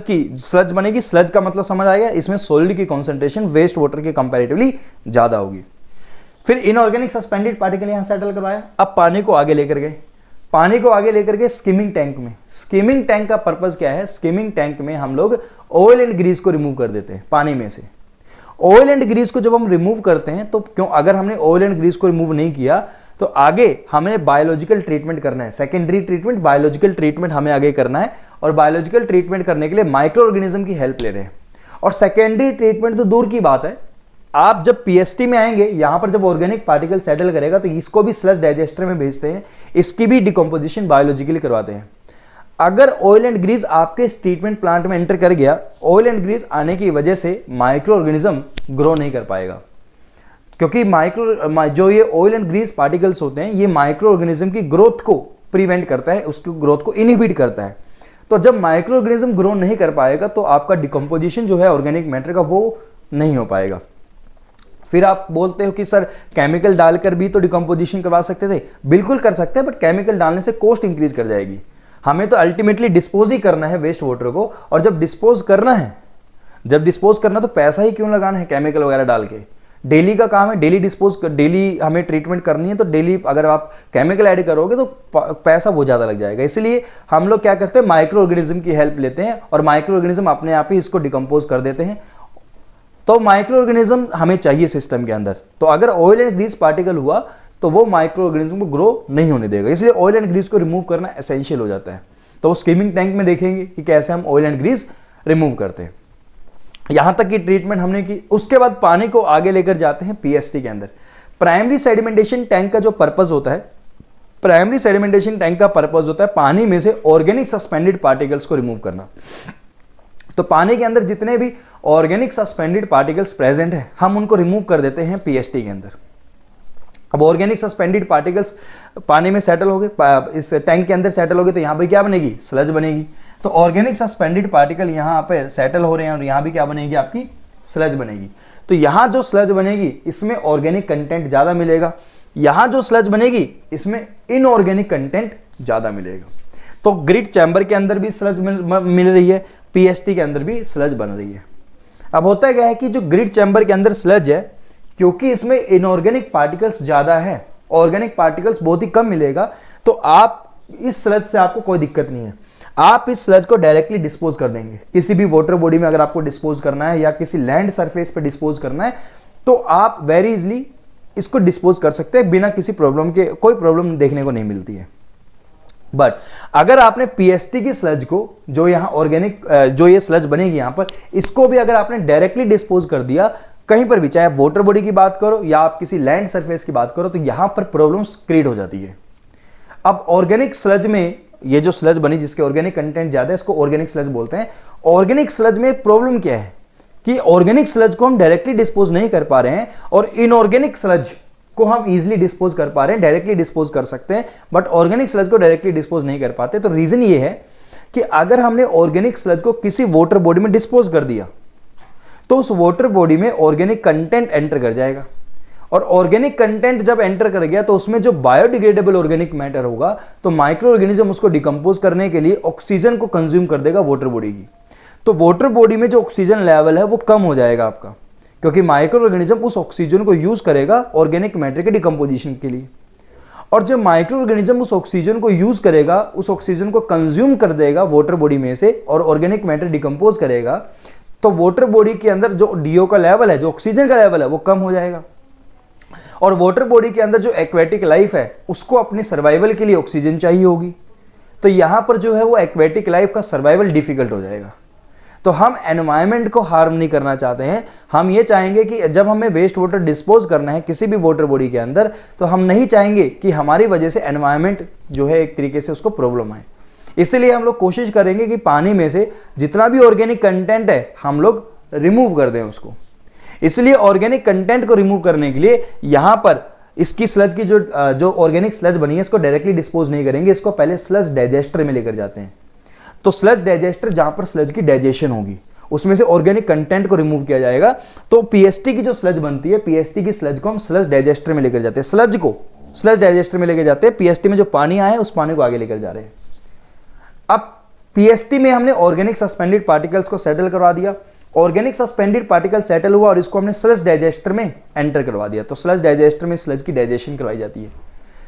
Speaker 1: की स्लज बनेगी। स्लज का मतलब समझ आएगा, इसमें सॉलिड की कॉन्सेंट्रेशन वेस्ट वाटर के कंपैरेटिवली ज्यादा होगी। फिर इनऑर्गेनिक सस्पेंडेड पार्टिकल यहां सेटल करवाया। अब पानी को आगे लेकर गए, पानी को आगे लेकर गए स्किमिंग टैंक में। स्किमिंग टैंक का पर्पस क्या है? स्किमिंग टैंक में हम लोग ऑयल एंड ग्रीस को रिमूव कर देते हैं पानी में से। ऑयल एंड ग्रीस को जब हम रिमूव करते हैं तो क्यों, अगर हमने ऑयल एंड ग्रीस को रिमूव नहीं किया तो आगे हमें बायोलॉजिकल ट्रीटमेंट करना है। सेकेंडरी ट्रीटमेंट, बायोलॉजिकल ट्रीटमेंट हमें आगे करना है। और बायोलॉजिकल ट्रीटमेंट करने के लिए माइक्रो ऑर्गेनिज्म की हेल्प ले रहे हैं। और सेकेंडरी ट्रीटमेंट तो दूर की बात है, आप जब पीएसटी में आएंगे, यहां पर जब ऑर्गेनिक पार्टिकल सेटल करेगा तो इसको भी स्लज डाइजेस्टर में भेजते हैं, इसकी भी डिकम्पोजिशन बायोलॉजिकली करवाते हैं। अगर ऑयल एंड ग्रीस आपके ट्रीटमेंट प्लांट में एंटर कर गया, ऑयल एंड ग्रीस आने की वजह से माइक्रो ऑर्गेनिज्म ग्रो नहीं कर पाएगा, क्योंकि जो ये ऑयल एंड ग्रीस पार्टिकल्स होते हैं ये माइक्रो ऑर्गेनिज्म की ग्रोथ को प्रिवेंट करता है, उसकी ग्रोथ को इनहिबिट करता है। तो जब माइक्रो ऑर्गेनिज्म ग्रो नहीं कर पाएगा तो आपका डिकम्पोजिशन जो है ऑर्गेनिक मैटर का वो नहीं हो पाएगा। फिर आप बोलते हो कि सर केमिकल डालकर भी तो डिकम्पोजिशन करवा सकते थे। बिल्कुल कर सकते हैं, बट केमिकल डालने से कॉस्ट इंक्रीज कर जाएगी। हमें तो अल्टीमेटली डिस्पोज ही करना है वेस्ट वाटर को, और जब डिस्पोज करना तो पैसा ही क्यों लगाना है केमिकल वगैरह डाल के। डेली का काम है, डेली हमें ट्रीटमेंट करनी है, तो डेली अगर आप केमिकल ऐड करोगे तो पैसा बहुत ज्यादा लग जाएगा। इसलिए हम लोग क्या करते हैं, माइक्रो ऑर्गेनिज्म की हेल्प लेते हैं और माइक्रो ऑर्गेनिज्म अपने आप ही इसको डिकम्पोज कर देते हैं। तो माइक्रो ऑर्गेनिज्म हमें चाहिए सिस्टम के अंदर। तो अगर ऑयल एंड ग्रीस पार्टिकल हुआ तो वो माइक्रो ऑर्गेनिज्म को ग्रो नहीं होने देगा, इसलिए ऑयल एंड ग्रीस को रिमूव करना एसेंशियल हो जाता है। तो स्किमिंग टैंक में देखेंगे कि कैसे हम ऑयल एंड ग्रीस रिमूव करते हैं। यहां तक की ट्रीटमेंट हमने की। उसके बाद पानी को आगे लेकर जाते हैं पीएसटी के अंदर। प्राइमरी सेडिमेंटेशन टैंक का जो पर्पस होता है, प्राइमरी सेडिमेंटेशन टैंक का पर्पस होता है पानी में से ऑर्गेनिक सस्पेंडेड पार्टिकल्स को रिमूव करना। तो पानी के अंदर जितने भी ऑर्गेनिक सस्पेंडेड पार्टिकल्स प्रेजेंट है हम उनको रिमूव कर देते हैं पीएसटी के अंदर। अब ऑर्गेनिक सस्पेंडेड पार्टिकल्स पानी में सेटल हो गए, इस टैंक के अंदर सेटल हो गए, तो यहां पर क्या बनेगी? स्लज बनेगी। तो ऑर्गेनिक सस्पेंडेड पार्टिकल यहां पर सेटल हो रहे हैं और यहां भी क्या बनेगी? आपकी स्लज बनेगी। तो यहां जो स्लज बनेगी इसमें ऑर्गेनिक कंटेंट ज्यादा मिलेगा, यहां जो स्लज बनेगी इसमें इनऑर्गेनिक कंटेंट ज्यादा मिलेगा। तो ग्रिड चैम्बर के अंदर भी स्लज मिल रही है, पीएसटी के अंदर भी स्लज बन रही है। अब होता क्या है कि जो ग्रिड चैम्बर के अंदर स्लज है, क्योंकि इसमें इनऑर्गेनिक पार्टिकल्स ज्यादा है, ऑर्गेनिक पार्टिकल्स बहुत ही कम मिलेगा, तो आप इस स्लज से आपको कोई दिक्कत नहीं है। आप इस स्लज को डायरेक्टली डिस्पोज कर देंगे। किसी भी वाटर बॉडी में अगर आपको डिस्पोज करना है या किसी लैंड सरफेस पे डिस्पोज करना है तो आप वेरी इजीली इसको डिस्पोज कर सकते हैं बिना किसी प्रॉब्लम के। कोई प्रॉब्लम देखने को नहीं मिलती है। बट अगर आपने पीएसटी की स्लज को, जो यहां ऑर्गेनिक जो ये स्लज बनेगी यहां पर, इसको भी अगर आपने डायरेक्टली डिस्पोज कर दिया कहीं पर भी, चाहे आप वाटर बॉडी की बात करो या आप किसी लैंड सरफेस की बात करो, तो यहां पर प्रॉब्लम्स क्रिएट हो जाती है। अब ऑर्गेनिक स्लज में ये जो स्लज बनी जिसके ऑर्गेनिक कंटेंट ज्यादा है, इसको ऑर्गेनिक स्लज बोलते हैं। ऑर्गेनिक स्लज में प्रॉब्लम क्या है कि ऑर्गेनिक स्लज को हम डायरेक्टली डिस्पोज नहीं कर पा रहे हैं और इनऑर्गेनिक स्लज को हम इजीली डिस्पोज कर पा रहे हैं, डायरेक्टली डिस्पोज कर सकते हैं, बट ऑर्गेनिक स्लज को डायरेक्टली डिस्पोज नहीं कर पाते। तो रीजन ये है कि अगर हमने ऑर्गेनिक स्लज को किसी वाटर बॉडी में डिस्पोज कर दिया तो उस वाटर बॉडी में ऑर्गेनिक कंटेंट एंटर कर जाएगा, और ऑर्गेनिक कंटेंट जब एंटर कर गया तो उसमें जो बायोडिग्रेडेबल ऑर्गेनिक मैटर होगा तो माइक्रो ऑर्गेनिज्म उसको डिकम्पोज करने के लिए ऑक्सीजन को कंज्यूम कर देगा वाटर बॉडी की। तो वाटर बॉडी में जो ऑक्सीजन लेवल है वो कम हो जाएगा आपका, क्योंकि माइक्रो ऑर्गेनिज्म उस ऑक्सीजन को यूज करेगा ऑर्गेनिक मैटर के डिकम्पोजिशन के लिए। और जब माइक्रो ऑर्गेनिज्म उस ऑक्सीजन को यूज करेगा, उस ऑक्सीजन को कंज्यूम कर देगा वाटर बॉडी में से और ऑर्गेनिक मैटर डिकम्पोज करेगा, तो वाटर बॉडी के अंदर जो डीओ का लेवल है, जो ऑक्सीजन का लेवल है, वो कम हो जाएगा। और वाटर बॉडी के अंदर जो एक्वेटिक लाइफ है उसको अपने सर्वाइवल के लिए ऑक्सीजन चाहिए होगी, तो यहां पर जो है वो एक्वेटिक लाइफ का सर्वाइवल डिफिकल्ट हो जाएगा। तो हम एनवायरनमेंट को हार्म नहीं करना चाहते हैं। हम ये चाहेंगे कि जब हमें वेस्ट वाटर डिस्पोज करना है किसी भी वाटर बॉडी के अंदर, तो हम नहीं चाहेंगे कि हमारी वजह से एनवायरनमेंट जो है एक तरीके से उसको प्रॉब्लम आए। इसलिए हम लोग कोशिश करेंगे कि पानी में से जितना भी ऑर्गेनिक कंटेंट है हम लोग रिमूव कर दें उसको। इसलिए ऑर्गेनिक कंटेंट को रिमूव करने के लिए यहां पर इसकी स्लज की जो ऑर्गेनिक स्लज बनी है इसको डायरेक्टली डिस्पोज नहीं करेंगे, इसको पहले स्लज डाइजेस्टर में लेकर जाते हैं। तो स्लज डाइजेस्टर जहां पर स्लज की डाइजेशन होगी उसमें से ऑर्गेनिक कंटेंट को रिमूव किया जाएगा। तो पीएसटी की जो स्लज बनती है, पीएसटी की स्लज को हम स्लज डाइजेस्टर में लेकर जाते हैं, स्लज को स्लज डाइजेस्टर में लेकर जाते हैं। पीएसटी में जो पानी आया है उस पानी को आगे लेकर जा रहे हैं। अब पीएसटी में हमने ऑर्गेनिक सस्पेंडेड पार्टिकल्स को सेटल करवा दिया, ऑर्गेनिक सस्पेंडेड पार्टिकल सेटल हुआ और इसको हमने स्लज डाइजेस्टर में एंटर करवा दिया। तो स्लज डाइजेस्टर में स्लज की डाइजेशन करवाई जाती है।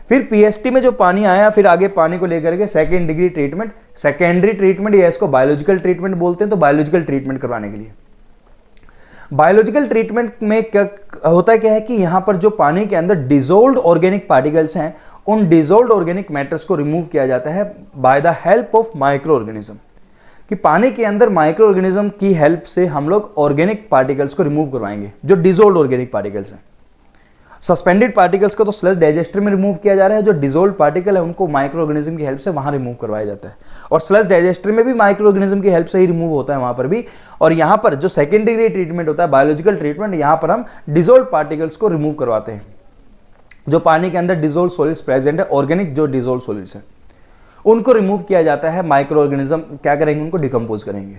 Speaker 1: फिर पीएसटी में जो पानी आया, फिर आगे पानी को लेकर के second degree treatment, secondary treatment या इसको बायोलॉजिकल ट्रीटमेंट बोलते हैं। तो बायोलॉजिकल ट्रीटमेंट करवाने के लिए बायोलॉजिकल ट्रीटमेंट में क्या होता है, क्या है कि यहां पर जो पानी के अंदर डिसॉल्व्ड ऑर्गेनिक पार्टिकल्स हैं, उन डिसॉल्व्ड ऑर्गेनिक मैटर्स को रिमूव किया जाता है by the help of micro organism. कि पानी के अंदर माइक्रो ऑर्गेनिज्म की हेल्प से हम लोग ऑर्गेनिक पार्टिकल्स को रिमूव करवाएंगे, जो डिसॉल्व्ड ऑर्गेनिक पार्टिकल्स हैं। सस्पेंडेड पार्टिकल्स को तो स्लज डाइजेस्टर में रिमूव किया जा रहा है, जो डिसॉल्व्ड पार्टिकल है उनको माइक्रो ऑर्गेनिज्म की हेल्प से वहां रिमूव करवाया जाता है। और स्लज डाइजेस्टर में भी माइक्रो ऑर्गेनिज्म की हेल्प से ही रिमूव होता है वहां पर भी। और यहां पर जो सेकेंड डिग्री ट्रीटमेंट होता है, बायोलॉजिकल ट्रीटमेंट, यहां पर हम डिसॉल्व्ड पार्टिकल्स को रिमूव करवाते हैं। जो पानी के अंदर डिसॉल्व्ड सॉलिड्स प्रेजेंट है, ऑर्गेनिक जो डिसॉल्व्ड सॉलिड्स है, उनको रिमूव किया जाता है। माइक्रो ऑर्गेनिज्म क्या करेंगे, उनको डिकम्पोज करेंगे।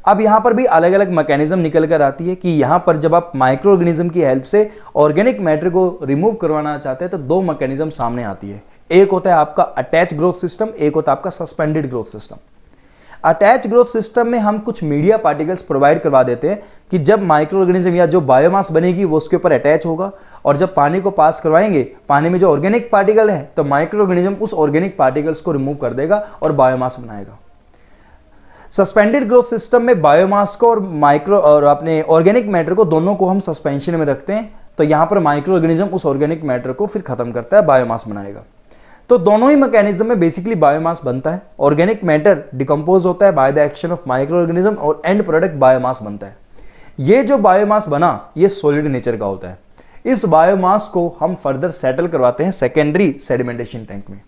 Speaker 1: अब यहां पर भी अलग अलग मैकेनिज्म निकल कर आती है कि यहां पर जब आप माइक्रो ऑर्गेनिज्म की हेल्प से ऑर्गेनिक मैटर को रिमूव करवाना चाहते हैं तो दो मैकेनिज्म सामने आती है। एक होता है आपका अटैच ग्रोथ सिस्टम, एक होता है आपका suspended growth system. Attach growth system में हम कुछ मीडिया पार्टिकल्स प्रोवाइड करवा देते हैं कि जब माइक्रो ऑर्गेनिज्म या जो बायोमास बनेगी वो उसके ऊपर अटैच होगा, और जब पानी को पास करवाएंगे, पानी में जो ऑर्गेनिक पार्टिकल है, तो माइक्रो ऑर्गेनिज्म उस ऑर्गेनिक पार्टिकल्स को रिमूव कर देगा और बायोमास बनाएगा। सस्पेंडेड ग्रोथ सिस्टम में बायोमास को और माइक्रो और अपने ऑर्गेनिक मैटर को दोनों को हम सस्पेंशन में रखते हैं। तो यहां पर माइक्रो ऑर्गेनिज्म उस ऑर्गेनिक मैटर को फिर खत्म करता है, बायोमास बनाएगा। तो दोनों ही मैकेनिज्म में बेसिकली बायोमास बनता है। ऑर्गेनिक मैटर डिकम्पोज होता है by the action of micro organism और एंड प्रोडक्ट बायोमास बनता है। ये जो बायोमास बना, ये सॉलिड नेचर का होता है। इस बायोमास को हम फर्दर सेटल करवाते हैं सेकेंडरी सेडिमेंटेशन टैंक में।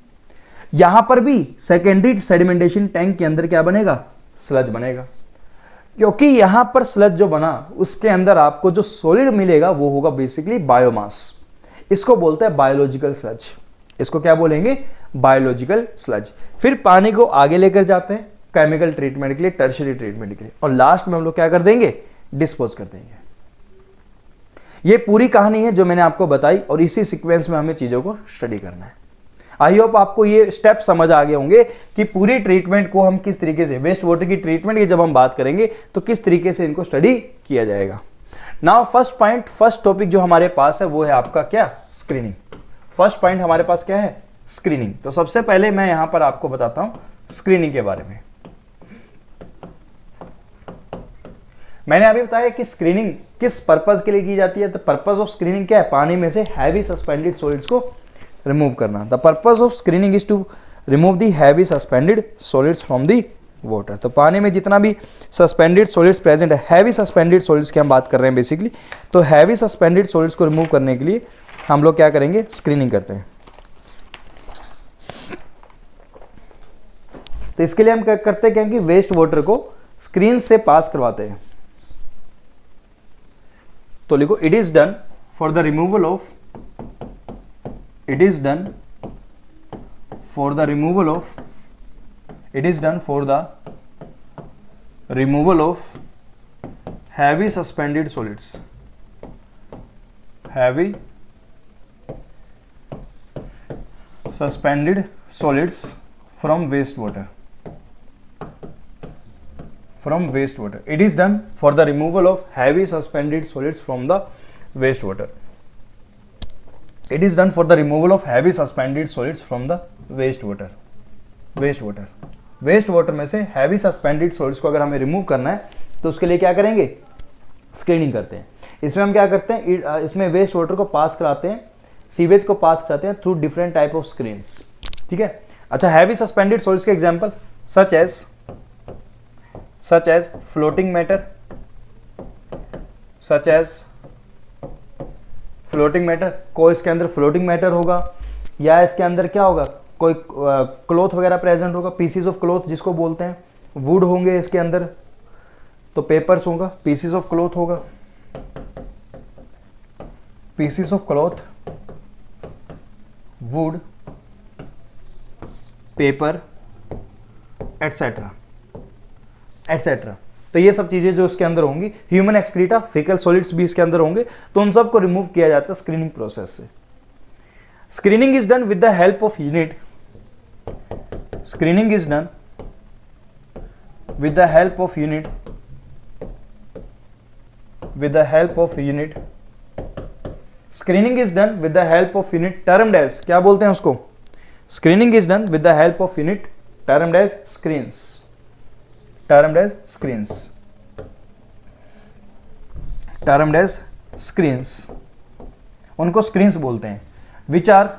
Speaker 1: यहां पर भी सेकेंडरी सेडिमेंटेशन टैंक के अंदर क्या बनेगा, स्लज बनेगा। क्योंकि यहां पर स्लज जो बना, उसके अंदर आपको जो सॉलिड मिलेगा वो होगा बेसिकली बायोमास। इसको बोलते हैं बायोलॉजिकल स्लज। इसको क्या बोलेंगे, बायोलॉजिकल स्लज। फिर पानी को आगे लेकर जाते हैं केमिकल ट्रीटमेंट के लिए, टर्शियरी ट्रीटमेंट के लिए, और लास्ट में हम लोग क्या कर देंगे, डिस्पोज कर देंगे। ये पूरी कहानी है जो मैंने आपको बताई, और इसी सीक्वेंस में हमें चीजों को स्टडी करना है। आई होप आपको ये स्टेप समझ आ गए होंगे कि पूरी ट्रीटमेंट को हम किस तरीके से, वेस्ट वाटर की ट्रीटमेंट की जब हम बात करेंगे तो किस तरीके से इनको स्टडी किया जाएगा। Now first point, first topic जो हमारे पास है वो है आपका क्या, स्क्रीनिंग। फर्स्ट पॉइंट हमारे पास क्या है, स्क्रीनिंग। तो सबसे पहले मैं यहां पर आपको बताता हूं स्क्रीनिंग के बारे में। मैंने अभी बताया कि स्क्रीनिंग किस पर्पज के लिए की जाती है। तो पर्पज ऑफ स्क्रीनिंग क्या है, पानी में से हैवी सस्पेंडेड सॉलिड्स को रिमूव करना। The purpose of screening is to remove the heavy suspended solids from the water. तो पानी में जितना भी सस्पेंडेड सॉलिड्स प्रेजेंट है, हैवी सस्पेंडेड सॉलिड्स की हम बात कर रहे हैं बेसिकली, तो हैवी सस्पेंडेड सॉलिड्स को रिमूव करने के लिए हम लोग क्या करेंगे, स्क्रीनिंग करते हैं। तो इसके लिए हम क्या करते हैं कि वेस्ट वाटर को स्क्रीन से पास करवाते हैं। तो लिखो, it is done for the removal of, it is done for the removal of, it is done for the removal of heavy suspended solids, heavy suspended solids from wastewater, from wastewater. It is done for the removal of heavy suspended solids from the wastewater. It is done for the removal of heavy suspended solids from the wastewater. wastewater wastewater में से heavy suspended solids को अगर हमें remove करना है तो उसके लिए क्या करेंगे, स्क्रीनिंग करते हैं। इसमें हम क्या करते हैं, इसमें वेस्ट वाटर को पास कराते हैं, सीवेज को पास कराते हैं through different type of screens. ठीक है। अच्छा, हैवी सस्पेंडेड सॉलिड्स के example such as floating matter, such as floating matter. कोई इसके अंदर फ्लोटिंग मैटर होगा, या इसके अंदर क्या होगा, कोई क्लॉथ वगैरह प्रेजेंट होगा, पीसीज ऑफ क्लॉथ जिसको बोलते हैं, वुड होंगे इसके अंदर, तो पेपर्स होगा, पीसीज ऑफ क्लॉथ होगा, PCs of cloth, would, paper, etcetera etcetera. तो ये सब चीजें जो इसके अंदर होंगी, ह्यूमन एक्सक्रीटा, फीकल सॉलिड्स भी इसके अंदर होंगे, तो उन सब को रिमूव किया जाता है स्क्रीनिंग प्रोसेस से। Screening is done with the help of unit, screening is done with the help of unit screening is done with the help of unit termed as, क्या बोलते हैं उसको, screening is done with the help of unit termed as screens, termed as screens, उनको screens बोलते हैं, which are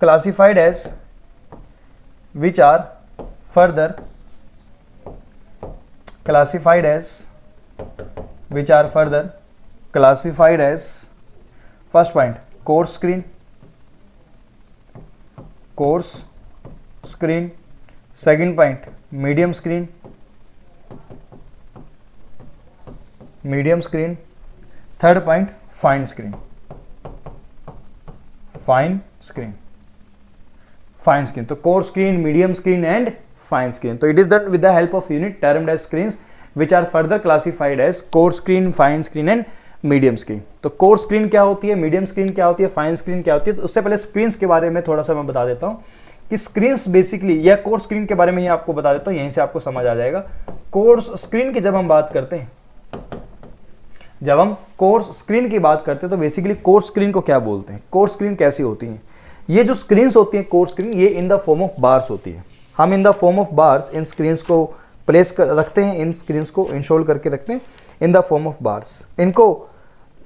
Speaker 1: classified as first point coarse screen, second point medium screen, third point fine screen. तो coarse screen, medium screen and fine screen. तो it is done with the help of unit termed as screens which are further classified as coarse screen, fine screen and medium screen. तो course screen क्या होती है, medium screen क्या होती है, fine screen क्या होती है. तो उससे पहले स्क्रीन्स के बारे में थोड़ा सा मैं बता देता हूं कि स्क्रीन्स बेसिकली, या कोर्स स्क्रीन के बारे में ही आपको बता देता हूं, यहीं से आपको समझ आ जाएगा. कोर्स स्क्रीन की जब हम बात करते हैं, जब हम कोर्स स्क्रीन की बात करते हैं तो बेसिकली कोर्स स्क्रीन को क्या बोलते हैं, कोर्स स्क्रीन कैसी होती है. ये जो स्क्रीन्स होती है कोर्स स्क्रीन, ये इन द फॉर्म ऑफ बार्स होती है. हम इन the form of bars in screens को प्लेस कर रखते हैं, इन स्क्रीन्स को इंस्टॉल करके रखते हैं इन द फॉर्म ऑफ बार्स. इनको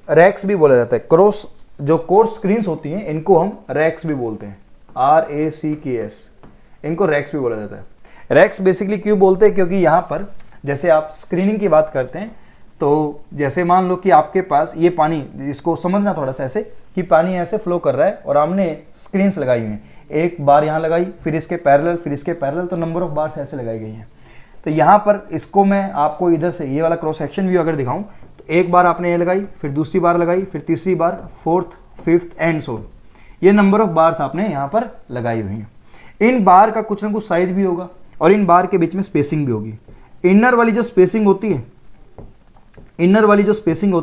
Speaker 1: रैक्स भी बोला जाता है. क्रॉस जो कोर्स स्क्रीन्स होती हैं इनको हम रैक्स भी बोलते हैं, RACKS, इनको रैक्स भी बोला जाता है. रैक्स बेसिकली क्यों बोलते हैं, क्योंकि यहाँ पर जैसे आप स्क्रीनिंग की बात करते हैं तो जैसे मान लो कि आपके पास ये पानी, इसको समझना थोड़ा सा ऐसे कि पानी ऐसे फ्लो कर रहा है और हमने स्क्रीन्स लगाई हुई हैं, एक बार यहाँ लगाई, फिर इसके पैरेलल, फिर इसके पैरेलल, तो नंबर ऑफ बार्स ऐसे लगाई गई हैं. तो यहाँ पर इसको मैं आपको इधर से ये वाला क्रॉस सेक्शन व्यू अगर दिखाऊं तो एक बार आपने ये लगाई, फिर दूसरी बार लगाई, फिर तीसरी बार, फोर्थ, फिफ्थ एंड सो, ये नंबर ऑफ बार्स आपने यहाँ पर लगाई हुई हैं. इन बार का कुछ ना कुछ साइज भी होगा और इन बार के बीच में स्पेसिंग भी होगी. इनर वाली जो स्पेसिंग होती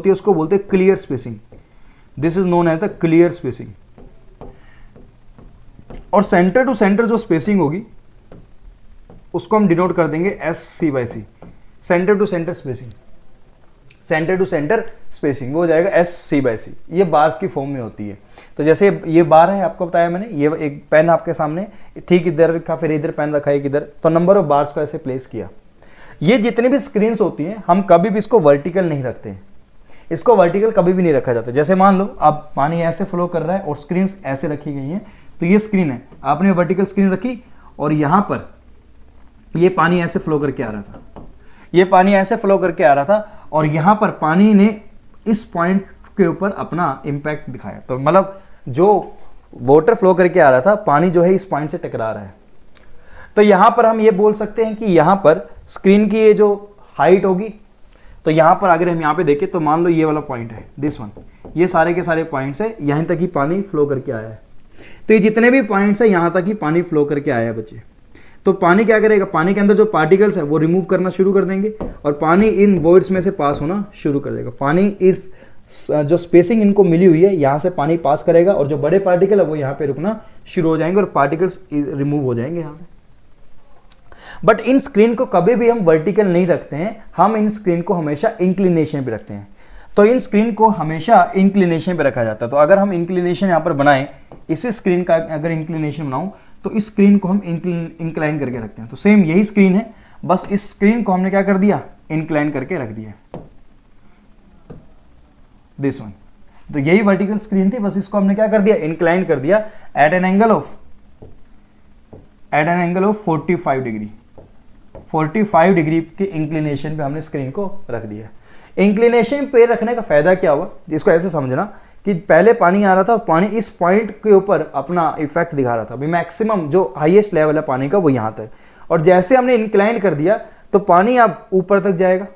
Speaker 1: है, उसको बोलते हैं clear spacing. This is known as the clear spacing. और सेंटर टू सेंटर जो स्पेसिंग होगी उसको हम डिनोट कर देंगे SC/C, centre to centre spacing. Centre to centre spacing वो हो जाएगा SC/C. ये बार्स की फॉर्म में होती है. तो जैसे ये बार है, आपको बताया मैंने, ये एक पेन आपके सामने ठीक इधर रखा, फिर इधर पेन रखा है इधर, तो नंबर ऑफ बार्स को ऐसे प्लेस किया. ये जितनी भी स्क्रीन्स होती हैं हम कभी भी इसको वर्टिकल नहीं रखते हैं, इसको वर्टिकल कभी भी नहीं रखा जाता. जैसे मान लो अब पानी ऐसे फ्लो कर रहा है और स्क्रीन्स ऐसे रखी गई हैं, तो ये स्क्रीन है, आपने वर्टिकल स्क्रीन रखी और यहां पर ये पानी ऐसे फ्लो करके आ रहा था, और यहां पर पानी ने इस पॉइंट के ऊपर अपना इंपैक्ट दिखाया. तो मतलब जो वाटर फ्लो करके आ रहा था, पानी जो है इस पॉइंट से टकरा रहा है. तो यहां पर हम ये बोल सकते हैं कि यहां पर स्क्रीन की ये जो हाइट होगी, तो यहां पर अगर हम यहां पे देखें तो मान लो ये वाला पॉइंट है, दिस वन, ये सारे के सारे पॉइंट्स है, यहां तक ही पानी फ्लो करके आया है. तो ये जितने भी पॉइंट्स है यहां तक ही पानी फ्लो करके आया है बच्चे. तो पानी क्या करेगा, पानी के अंदर जो पार्टिकल्स है वो रिमूव करना शुरू कर देंगे और पानी इन वॉइड्स में से पास होना शुरू कर देगा. पानी इस जो स्पेसिंग इनको मिली हुई है यहां से पानी पास करेगा और जो बड़े पार्टिकल है वो यहां पे रुकना शुरू हो जाएंगे और पार्टिकल्स रिमूव हो जाएंगे यहां से. बट इन स्क्रीन को कभी भी हम वर्टिकल नहीं रखते हैं, हम इन स्क्रीन को हमेशा इंक्लिनेशन पे रखते हैं. तो इन स्क्रीन को हमेशा इंक्लिनेशन पे रखा जाता है. तो अगर हम इंक्लिनेशन यहां पर बनाएं, इसी स्क्रीन का अगर इंक्लिनेशन बनाऊं तो इस स्क्रीन को हम इंक्लाइन करके रखते हैं. तो सेम यही स्क्रीन है, बस इस स्क्रीन को हमने क्या कर दिया, इंक्लाइन करके रख दिया, दिस वन. तो यही वर्टिकल स्क्रीन थी, बस इसको हमने क्या कर दिया, इंक्लाइन कर दिया at an angle of 45 degree. 45 degree के इंक्लिनेशन पे हमने स्क्रीन को रख दिया. इंक्लिनेशन पे रखने का फायदा क्या हुआ, इसको ऐसे समझना कि पहले पानी आ रहा था, पानी इस पॉइंट के ऊपर अपना इफेक्ट दिखा रहा था. अभी मैक्सिमम जो हाईएस्ट लेवल है पानी का वो यहाँ था, और जैसे हमने इंक्लाइन कर दिया तो पानी अब ऊपर तक जाएगा.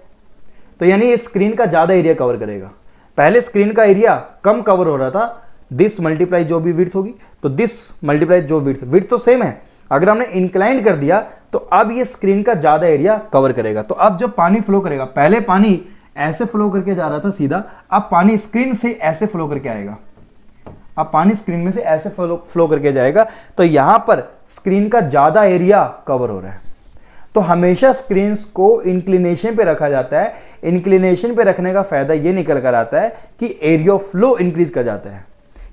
Speaker 1: तो यानी इस स्क्रीन का ज्यादा एरिया कवर करेगा. पहले स्क्रीन का एरिया कम कवर हो रहा था, दिस मल्टीप्लाई जो भी विड्थ होगी तो दिस मल्टीप्लाई जो विड्थ तो सेम है. अगर हमने इंक्लाइन कर दिया तो अब ये स्क्रीन का ज्यादा एरिया कवर करेगा. तो अब जब पानी फ्लो करेगा, पहले पानी ऐसे फ्लो करके जा रहा था सीधा, अब पानी स्क्रीन से ऐसे फ्लो करके आएगा, अब पानी स्क्रीन में से ऐसे फ्लो करके जाएगा. तो यहां पर स्क्रीन का ज्यादा एरिया कवर हो रहा है. तो हमेशा स्क्रीन्स को इंक्लिनेशन पे रखा जाता है। इंक्लिनेशन पे रखने का फायदा ये निकल कर आता है कि एरिया ऑफ फ्लो इंक्रीज कर जाता है,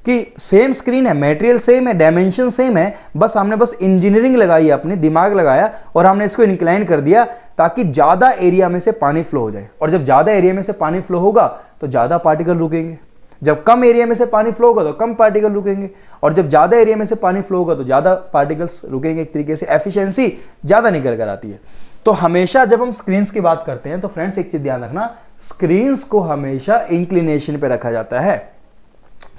Speaker 1: कि सेम स्क्रीन है, मटेरियल सेम है, डायमेंशन सेम है, बस हमने बस इंजीनियरिंग लगाई, अपने दिमाग लगाया और हमने इसको इंक्लाइन कर दिया ताकि ज्यादा एरिया में से पानी फ्लो हो जाए। और जब ज्यादा एरिया में से पानी फ्लो होगा तो ज्यादा पार्टिकल रुकेंगे, जब कम एरिया में से पानी फ्लो होगा तो कम पार्टिकल रुकेंगे, और जब ज्यादा एरिया में से पानी फ्लो होगा तो ज्यादा पार्टिकल्स रुकेंगे। एक तरीके से एफिशिएंसी ज्यादा निकल कर आती है। तो हमेशा जब हम स्क्रीन्स की बात करते हैं तो फ्रेंड्स एक चीज ध्यान रखना, स्क्रीन्स को हमेशा इंक्लिनेशन पे रखा जाता है।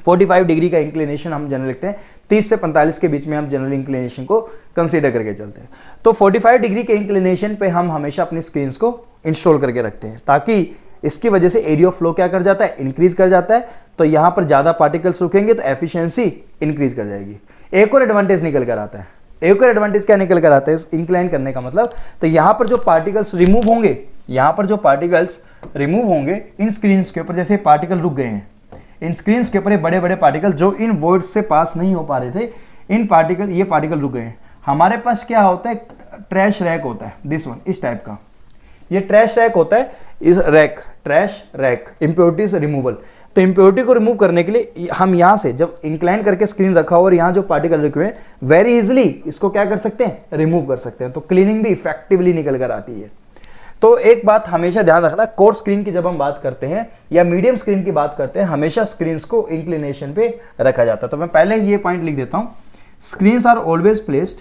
Speaker 1: 45 डिग्री का इंक्लिनेशन हम जनरल लिखते हैं, 30 से 45 के बीच में हम जनरल इंक्लिनेशन को कंसीडर करके चलते हैं। तो 45 डिग्री के इंक्लिनेशन पे हम हमेशा अपनी स्क्रीन्स को इंस्टॉल करके रखते हैं, ताकि इसकी वजह से एरिया ऑफ फ्लो क्या कर जाता है, इंक्रीज कर जाता है। तो यहां पर ज्यादा पार्टिकल्स रुकेंगे तो एफिशिएंसी इंक्रीज कर जाएगी। एक और एडवांटेज निकल कर आता है, एक और एडवांटेज क्या निकल कर आता है इंक्लाइन करने का मतलब, तो यहां पर जो पार्टिकल्स रिमूव होंगे, यहां पर जो पार्टिकल्स रिमूव होंगे इन स्क्रीन्स के ऊपर, जैसे पार्टिकल रुक गए हैं इन स्क्रीन्स के ऊपर, बड़े बड़े पार्टिकल जो इन वॉइड्स से पास नहीं हो पा रहे थे, इन पार्टिकल, ये पार्टिकल रुक गए हैं। हमारे पास क्या होता है, ट्रैश रैक होता है, दिस वन, इस टाइप का ये ट्रैश रैक होता है, इस rack, trash rack, impurities removal. तो इंप्योरिटी को रिमूव करने के लिए हम यहां से जब इंक्लाइन करके स्क्रीन रखा हो और यहां जो पार्टिकल रखे हुए हैं, वेरी इजिली इसको क्या कर सकते हैं, रिमूव कर सकते हैं। तो क्लीनिंग भी इफेक्टिवली निकल कर आती है। तो एक बात हमेशा ध्यान रखना, कोर्स स्क्रीन की जब हम बात करते हैं या मीडियम स्क्रीन की बात करते हैं, हमेशा स्क्रीन्स को इंक्लिनेशन पे रखा जाता है। तो मैं पहले ये पॉइंट लिख देता हूं, screens are always placed,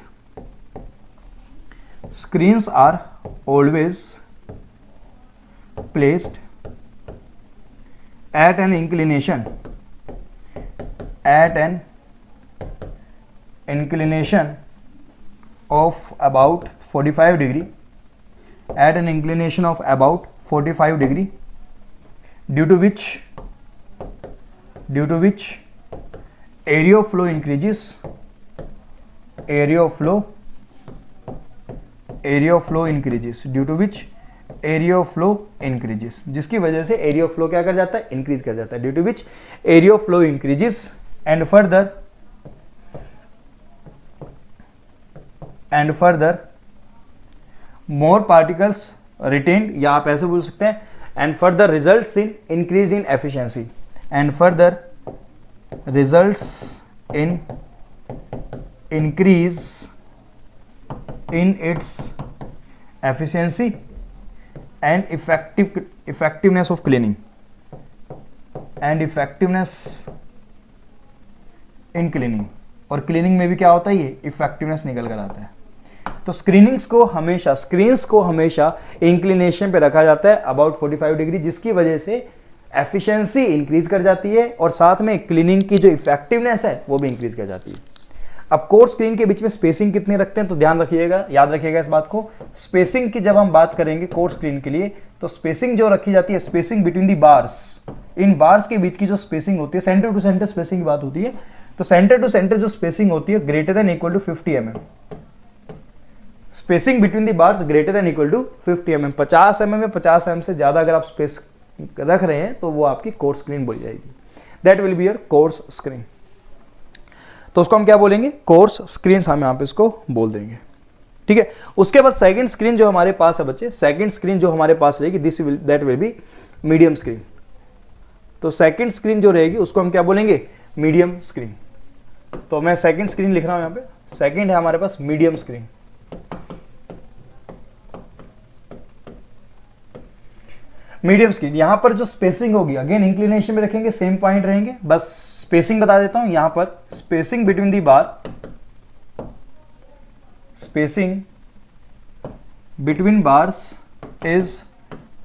Speaker 1: screens are always placed at an inclination of about 45 degree, at an inclination of about 45 degree, due to which area of flow increases, area of flow increases, due to which area of flow increases, जिसकी वजह से area of flow क्या कर जाता है, increase कर जाता है, due to which area of flow increases and further more particles retained, या आप ऐसे बोल सकते हैं, and further results in increase in efficiency, and further results in increase in its efficiency and effectiveness of cleaning and effectiveness in cleaning। और cleaning में भी क्या होता है, ये इफेक्टिवनेस निकल कर आता है। तो स्क्रीनिंग्स को हमेशा, स्क्रीन्स को हमेशा इंक्लिनेशन पे रखा जाता है अबाउट 45 डिग्री, जिसकी वजह से एफिशिएंसी इंक्रीज कर जाती है और साथ में क्लीनिंग की जो इफेक्टिवनेस है वो भी इंक्रीज कर जाती है। अब कोर स्क्रीन के बीच में स्पेसिंग कितनी रखते हैं, तो ध्यान रखिएगा, याद रखिएगा इस बात को। स्पेसिंग की जब हम बात करेंगे कोर स्क्रीन के लिए, तो स्पेसिंग जो रखी जाती है, spacing between the bars, in bars के बीच की जो स्पेसिंग होती है, सेंटर टू सेंटर स्पेसिंग की बात होती है, तो सेंटर टू सेंटर जो स्पेसिंग होती है greater than equal to 50 mm। Spacing between the bars greater than equal to 50 mm। 50 mm में 50 mm से ज्यादा अगर आप स्पेस रख रहे हैं तो वो आपकी कोर स्क्रीन बोली जाएगी, that will be your course screen. तो उसको हम क्या बोलेंगे, कोर्स स्क्रीन, हम यहां पे इसको बोल देंगे, ठीक है। उसके बाद सेकंड स्क्रीन जो हमारे पास है बच्चे, सेकंड स्क्रीन जो हमारे पास रहेगी, that will be medium screen. तो सेकंड स्क्रीन जो रहेगी उसको हम क्या बोलेंगे, मीडियम स्क्रीन। तो मैं सेकंड स्क्रीन लिख रहा हूं यहां पे, सेकंड है हमारे पास मीडियम स्क्रीन। मीडियम स्क्रीन, यहां पर जो स्पेसिंग होगी अगेन इंक्लिनेशन में रखेंगे, सेम पॉइंट रहेंगे, बस स्पेसिंग बता देता हूं। यहां पर spacing between the bar, spacing between bars is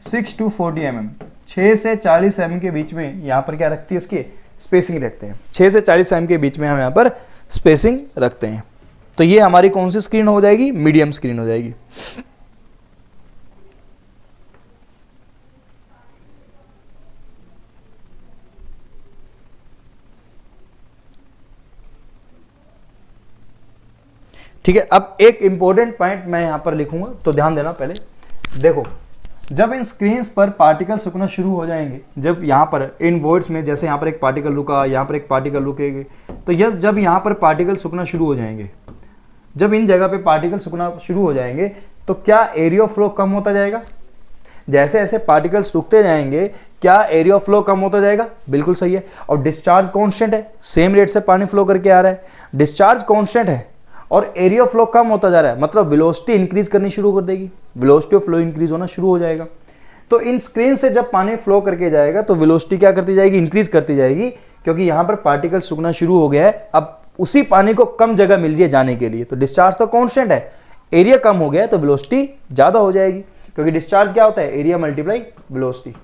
Speaker 1: 6 to 40 mm, 6 से 40 mm के बीच में यहां पर क्या रखती है, इसकी स्पेसिंग रखते हैं। 6 से 40 mm के बीच में हम यहां पर स्पेसिंग रखते हैं। तो ये हमारी कौन सी स्क्रीन हो जाएगी, मीडियम स्क्रीन हो जाएगी। ठीक है। अब एक इंपॉर्टेंट पॉइंट मैं यहां पर लिखूंगा, तो ध्यान देना। पहले देखो, जब इन स्क्रीन्स पर पार्टिकल रुकना शुरू हो जाएंगे, जब यहां पर इन वॉइड्स में, जैसे यहां पर एक पार्टिकल रुका, यहां पर एक पार्टिकल रुकेगी, तो जब यहां पर पार्टिकल रुकना शुरू हो जाएंगे, जब इन जगह पे पार्टिकल रुकना शुरू हो जाएंगे, तो क्या एरिया ऑफ फ्लो कम होता जाएगा? जैसे जैसे पार्टिकल्स रुकते जाएंगे क्या एरिया ऑफ फ्लो कम होता जाएगा? बिल्कुल सही है। और डिस्चार्ज कांस्टेंट है, सेम रेट से पानी फ्लो करके आ रहा है, डिस्चार्ज कांस्टेंट है और एरिया ऑफ फ्लो कम होता जा रहा है, मतलब वेलोसिटी इंक्रीज करनी शुरू कर देगी, वेलोसिटी ऑफ फ्लो इंक्रीज होना शुरू हो जाएगा। तो इन स्क्रीन से जब पानी फ्लो करके जाएगा तो वेलोसिटी क्या करती जाएगी? इंक्रीज करती जाएगी, क्योंकि यहां पर पार्टिकल सूखना शुरू हो गया है। अब उसी पानी को कम जगह मिल रही है जाने के लिए, तो डिस्चार्ज तो कांस्टेंट है, एरिया कम हो गया है तो वेलोसिटी ज्यादा हो जाएगी, क्योंकि डिस्चार्ज क्या होता है? Area multiply velocity.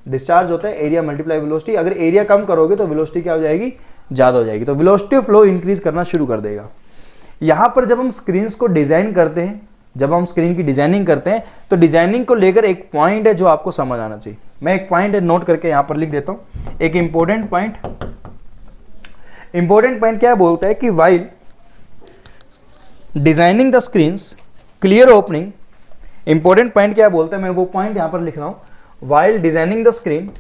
Speaker 1: डिस्चार्ज होता है एरिया मल्टीप्लाई वेलोसिटी। अगर एरिया कम करोगे तो वेलोसिटी क्या हो जाएगी? ज्यादा हो जाएगी। तो वेलोसिटी ऑफ फ्लो इंक्रीज करना शुरू कर देगा। यहां पर जब हम स्क्रीन्स को डिजाइन करते हैं, जब हम स्क्रीन की डिजाइनिंग करते हैं तो डिजाइनिंग को लेकर एक पॉइंट है जो आपको समझ आना चाहिए। मैं एक पॉइंट है नोट करके यहां पर लिख देता हूं, एक इंपॉर्टेंट पॉइंट। इंपॉर्टेंट पॉइंट क्या बोलता है कि while designing the screens clear opening, important point क्या बोलता है, मैं वो पॉइंट यहां पर लिख रहा हूं। While designing the screen,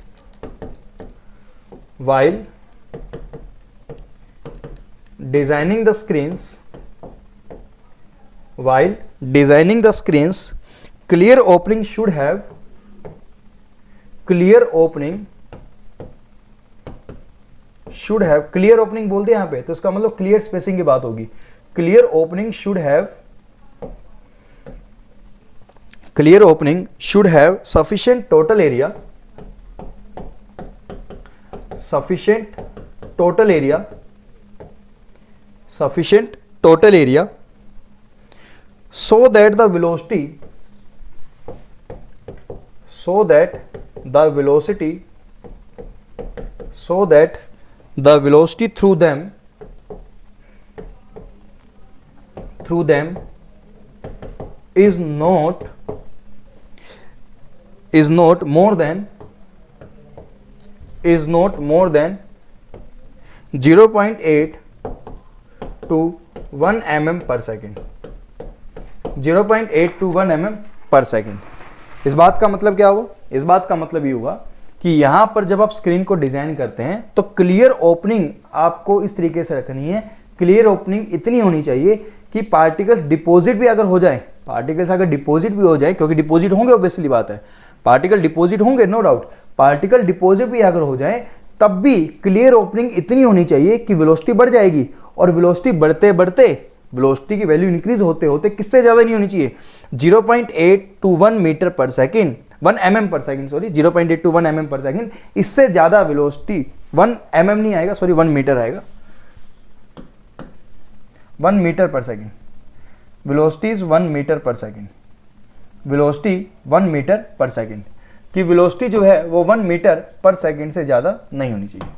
Speaker 1: while designing the screens, while designing the screens clear opening should have, clear opening should have, clear opening बोलते हैं यहां पे, तो इसका मतलब क्लियर स्पेसिंग की बात होगी। clear opening should have, clear opening should have sufficient total area, sufficient total area, sufficient total area so that the velocity, so that the velocity, so that the velocity through them, through them is not more than, is not more than 0.8 to 1 mm per second, 0.8 to 1 mm पर second. इस बात का मतलब क्या हुआ? इस बात का मतलब ये हुआ कि यहां पर जब आप स्क्रीन को डिजाइन करते हैं तो क्लियर ओपनिंग आपको इस तरीके से रखनी है, क्लियर ओपनिंग इतनी होनी चाहिए कि पार्टिकल्स डिपॉजिट भी अगर हो जाए, पार्टिकल्स अगर डिपॉजिट भी हो जाए, क्योंकि डिपॉजिट होंगे ऑब्वियसली बात है, पार्टिकल डिपॉजिट होंगे नो डाउट, पार्टिकल डिपॉजिट भी अगर हो जाए तब भी क्लियर ओपनिंग इतनी होनी चाहिए कि वेलोसिटी बढ़ जाएगी, और वेलोसिटी बढ़ते बढ़ते वेलोसिटी की वैल्यू इंक्रीज होते होते किससे ज्यादा नहीं होनी चाहिए? 0.8 टू 1 मीटर पर सेकेंड, 1 mm पर सेकेंड, सॉरी 0.8 टू 1 mm पर सेकेंड, इससे ज्यादा वेलोसिटी 1 mm नहीं आएगा, सॉरी 1 मीटर आएगा, 1 मीटर पर सेकेंड, वेलोसिटी इज 1 मीटर पर सेकेंड, वेलोसिटी 1 मीटर पर सेकेंड की वेलोसिटी जो है वो 1 मीटर पर सेकेंड से ज्यादा नहीं होनी चाहिए,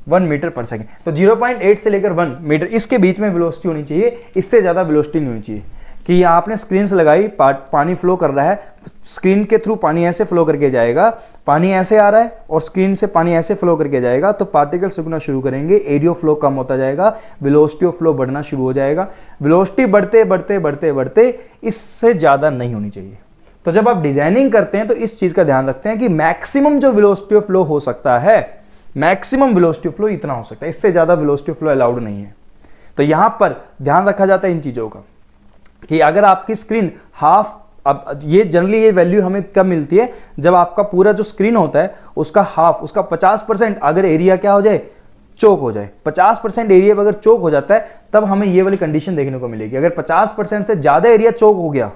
Speaker 1: 1 मीटर पर सेकेंड। तो 0.8 से लेकर 1 मीटर इसके बीच में वेलोसिटी होनी चाहिए, इससे ज्यादा वेलोसिटी नहीं होनी चाहिए। कि आपने स्क्रीन से लगाई, पानी फ्लो कर रहा है, स्क्रीन के थ्रू पानी ऐसे फ्लो करके जाएगा, पानी ऐसे आ रहा है और स्क्रीन से पानी ऐसे फ्लो करके जाएगा, तो पार्टिकल्स रुकना शुरू करेंगे, एरिया ऑफ फ्लो कम होता जाएगा, वेलोसिटी ऑफ फ्लो बढ़ना शुरू हो जाएगा। वेलोसिटी बढ़ते बढ़ते बढ़ते बढ़ते इससे ज्यादा नहीं होनी चाहिए। तो जब आप डिजाइनिंग करते हैं तो इस चीज का ध्यान रखते हैं कि मैक्सिमम जो वेलोसिटी ऑफ फ्लो हो सकता है, मैक्सिमम वेलोसिटी ऑफ फ्लो इतना हो सकता है, इससे ज्यादा वेलोसिटी ऑफ फ्लो अलाउड नहीं है। तो यहां पर ध्यान रखा जाता है इन चीजों का कि अगर आपकी स्क्रीन हाफ, अब ये जनरली ये वैल्यू हमें कब मिलती है? जब आपका पूरा जो स्क्रीन होता है उसका हाफ, उसका 50% अगर एरिया क्या हो जाए? चोक हो जाए। 50% एरिया अगर चोक हो जाता है तब हमें ये वाली कंडीशन देखने को मिलेगी। अगर 50% से ज्यादा एरिया चोक हो गया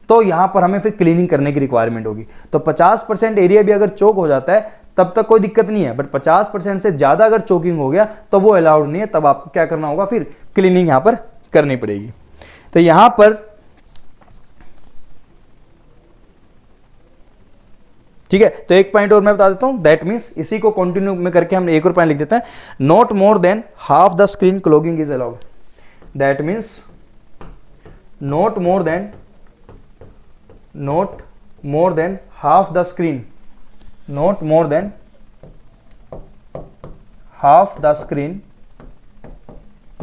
Speaker 1: तो यहां पर हमें फिर क्लीनिंग करने की रिक्वायरमेंट होगी। तो 50% एरिया भी अगर चोक हो जाता है तब तक कोई दिक्कत नहीं है, बट 50% से ज्यादा अगर चोकिंग हो गया तो वो अलाउड नहीं है, तब आपको क्या करना होगा? फिर क्लीनिंग यहां पर करनी पड़ेगी। तो यहां पर ठीक है, तो एक पॉइंट और मैं बता देता हूं, दैट मींस इसी को कंटिन्यू में करके हम एक और पॉइंट लिख देते हैं, not more than half the screen clogging is allowed. That means not more than half the screen, not more than half the screen,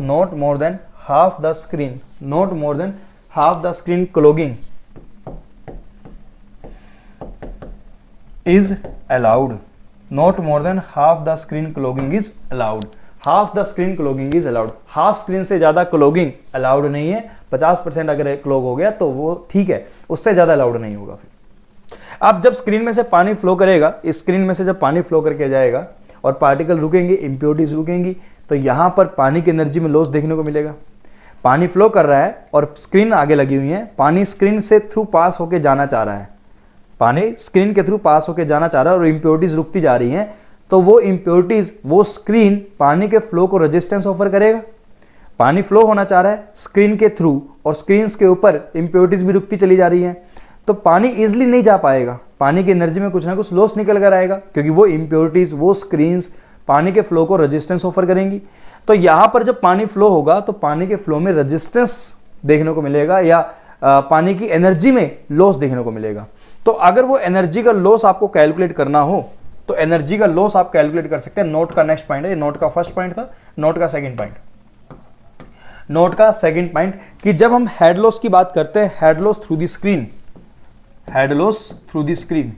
Speaker 1: not more than half the screen, not more than half the screen clogging is allowed, not more than half the screen clogging is allowed। Half the screen clogging is allowed. Half screen से ज़्यादा क्लोगिंग allowed नहीं है। 50% अगर क्लोग हो गया तो वो ठीक है, उससे ज़्यादा अलाउड नहीं होगा। फिर अब जब स्क्रीन में से पानी फ्लो करेगा, इस स्क्रीन में से जब पानी फ्लो करके जाएगा और पार्टिकल रुकेंगे, इंप्योरिटीज रुकेंगी, तो यहाँ पर पानी की एनर्जी में लॉस देखने को मिलेगा। पानी फ्लो कर रहा है और स्क्रीन आगे लगी हुई है, पानी स्क्रीन से थ्रू पास होके जाना चाह रहा है, पानी स्क्रीन के थ्रू पास होके जाना चाह रहा है और इंप्योरिटीज रुकती जा रही हैं, तो वो इंप्योरिटीज, वो स्क्रीन पानी के फ्लो को रेजिस्टेंस ऑफर करेगा। पानी फ्लो होना चाह रहा है स्क्रीन के थ्रू और स्क्रीन के ऊपर इंप्योरिटीज भी रुकती चली जा रही हैं, तो पानी इजिली नहीं जा पाएगा, पानी की एनर्जी में कुछ ना कुछ लॉस निकल कर आएगा, क्योंकि वो इंप्योरिटीज, वो स्क्रीन्स पानी के फ्लो को रेजिस्टेंस ऑफर करेंगी। तो यहां पर जब पानी फ्लो होगा तो पानी के फ्लो में रेजिस्टेंस देखने को मिलेगा या पानी की एनर्जी में लॉस देखने को मिलेगा। तो अगर वो एनर्जी का लॉस आपको कैलकुलेट करना हो तो एनर्जी का लॉस आप कैलकुलेट कर सकते हैं। नोट का नेक्स्ट पॉइंट है, नोट का फर्स्ट पॉइंट था, नोट का सेकंड पॉइंट, नोट का सेकंड पॉइंट कि जब हम हेड लॉस की बात करते हैं, head loss through the screen, head loss through the screen,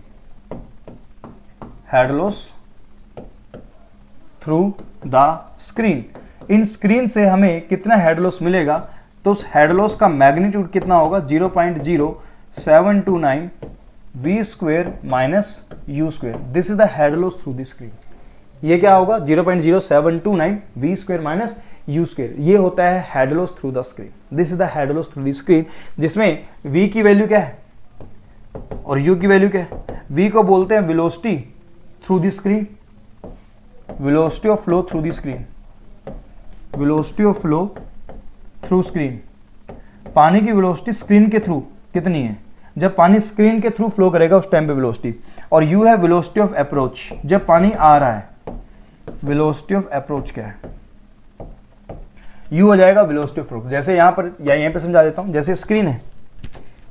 Speaker 1: head loss through the screen, in screen से हमें कितना हेड लॉस मिलेगा, तो उस हेड लॉस का मैग्नीट्यूड कितना होगा, 0.0729 v square minus u square. This is the head loss through the screen. ये क्या होगा, 0.0729 v square minus u square. ये होता है head loss through the screen. This is the head loss through the screen, जिसमें v की value क्या है और u की वैल्यू क्या है। v को बोलते हैं velocity through the screen, velocity of flow through the screen, velocity of flow through screen. पानी की वेलोसिटी स्क्रीन के थ्रू कितनी है, जब पानी स्क्रीन के थ्रू फ्लो करेगा उस टाइम पे वेलोसिटी, और u है वेलोसिटी ऑफ अप्रोच, जब पानी आ रहा है, वेलोसिटी ऑफ अप्रोच क्या है, u हो जाएगा वेलोसिटी ऑफ फ्लो। जैसे यहां पर या यहीं पे समझा देता हूं, जैसे स्क्रीन है,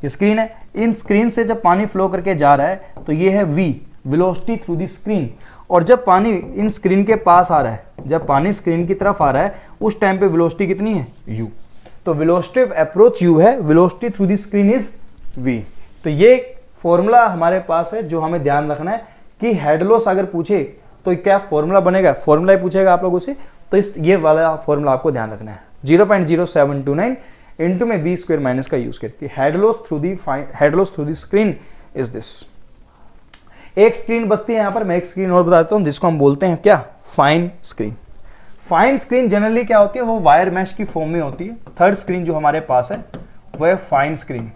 Speaker 1: ये स्क्रीन है, इन स्क्रीन से जब पानी फ्लो करके जा रहा है तो ये है v, velocity through the screen, और जब पानी इन स्क्रीन के पास आ रहा है, जब पानी स्क्रीन की तरफ आ रहा है उस टाइम पे वेलोसिटी कितनी है, u। तो वेलोसिटी ऑफ अप्रोच u है, velocity through the screen is v। तो ये फॉर्मूला हमारे पास है जो हमें ध्यान रखना है कि हेड लॉस अगर पूछे तो क्या फॉर्मूला बनेगा, फॉर्मूला ही पूछेगा आप लोगों से, तो इस ये वाला फॉर्मूला आपको ध्यान रखना है, 0.0729 इंटू में v स्क्वायर माइनस का u square. Head loss through the screen is this. एक स्क्रीन बचती है यहां पर, मैं एक स्क्रीन और बता देता हूं जिसको हम बोलते हैं क्या, fine screen. Fine screen generally क्या होती है, वो वायर मैश की फॉर्म में होती है। थर्ड स्क्रीन जो हमारे पास है वो है fine screen.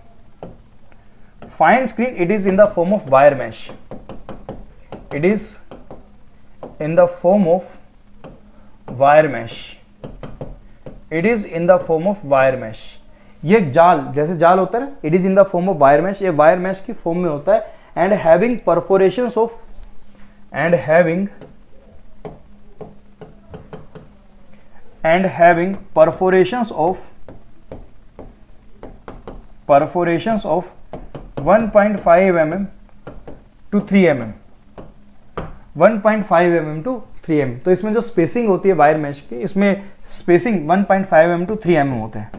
Speaker 1: Fine screen, it is in the form of wire mesh, it is in the form of wire mesh, it is in the form of wire mesh. ये जाल, जैसे जाल होता है ना, it is in the form of wire mesh, ये wire mesh की form में होता है, and having perforations of, and having perforations of 1.5 mm to 3 mm, 1.5 mm to 3 mm। तो इसमें जो स्पेसिंग होती है वायर मैश की, इसमें स्पेसिंग 1.5 mm to 3 mm होते हैं।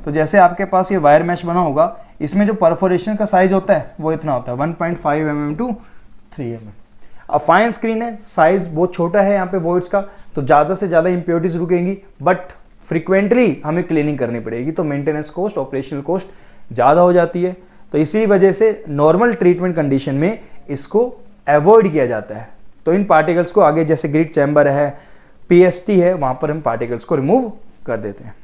Speaker 1: तो जैसे आपके पास ये वायर मैश बना होगा, इसमें जो परफोरेशन का साइज होता है वो इतना होता है, 1.5 mm to 3 mm। अब फाइन स्क्रीन है, साइज बहुत छोटा है यहाँ पे वॉइड्स का, तो ज़्यादा से ज़्यादा इंप्योरिटीज रुकेंगी, बट फ्रीक्वेंटली हमें क्लीनिंग करनी पड़ेगी, तो मेंटेनेंस कॉस्ट, ऑपरेशनल कॉस्ट ज़्यादा हो जाती है। तो इसी वजह से नॉर्मल ट्रीटमेंट कंडीशन में इसको अवॉइड किया जाता है। तो इन पार्टिकल्स को आगे, जैसे ग्रिड चैम्बर है, पीएसटी है, वहाँ पर हम पार्टिकल्स को रिमूव कर देते हैं।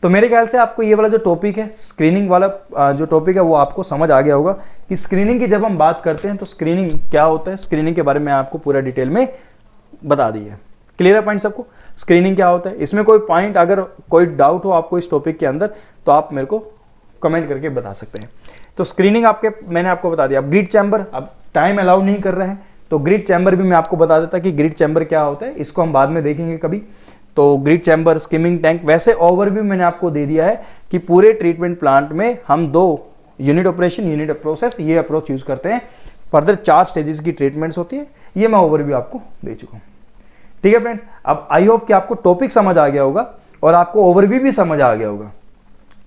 Speaker 1: तो मेरे ख्याल से आपको ये वाला जो टॉपिक है, स्क्रीनिंग वाला जो टॉपिक है, वो आपको समझ आ गया होगा कि स्क्रीनिंग की जब हम बात करते हैं तो स्क्रीनिंग क्या होता है। स्क्रीनिंग के बारे में आपको पूरा डिटेल में बता दी है। क्लियर है पॉइंट सबको, स्क्रीनिंग क्या होता है। इसमें कोई पॉइंट, अगर कोई डाउट हो आपको इस टॉपिक के अंदर, तो आप मेरे को कमेंट करके बता सकते हैं। तो स्क्रीनिंग मैंने आपको बता दिया। अब ग्रिड चैम्बर, अब टाइम अलाउ नहीं कर रहे हैं तो ग्रिड चैम्बर भी मैं आपको बता देता कि ग्रिड चैम्बर क्या होता है, इसको हम बाद में देखेंगे कभी। तो ग्रिड चैम्बर, स्किमिंग टैंक, वैसे ओवरव्यू मैंने आपको दे दिया है कि पूरे ट्रीटमेंट प्लांट में हम 2 यूनिट ऑपरेशन, यूनिट प्रोसेस, ये अप्रोच यूज करते हैं। फर्दर 4 स्टेजेस की ट्रीटमेंट्स होती है, ये मैं ओवरव्यू आपको दे चुका हूँ। ठीक है फ्रेंड्स, अब आई होप कि आपको टॉपिक समझ आ गया होगा और आपको ओवरव्यू भी समझ आ गया होगा।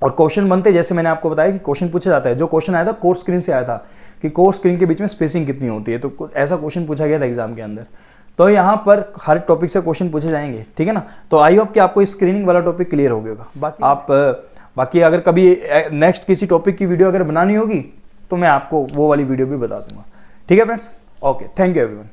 Speaker 1: और क्वेश्चन बनते, जैसे मैंने आपको बताया कि क्वेश्चन पूछा जाता है। जो क्वेश्चन आया था कोर्स स्क्रीन से आया था कि कोर्स स्क्रीन के बीच में स्पेसिंग कितनी होती है, तो ऐसा क्वेश्चन पूछा गया था एग्जाम के अंदर। तो यहाँ पर हर टॉपिक से क्वेश्चन पूछे जाएंगे, ठीक है ना। तो आई होप कि आपको स्क्रीनिंग वाला टॉपिक क्लियर हो गया होगा। बाकी अगर कभी नेक्स्ट किसी टॉपिक की वीडियो अगर बनानी होगी तो मैं आपको वो वाली वीडियो भी बता दूंगा, ठीक है friends. Okay, thank you everyone.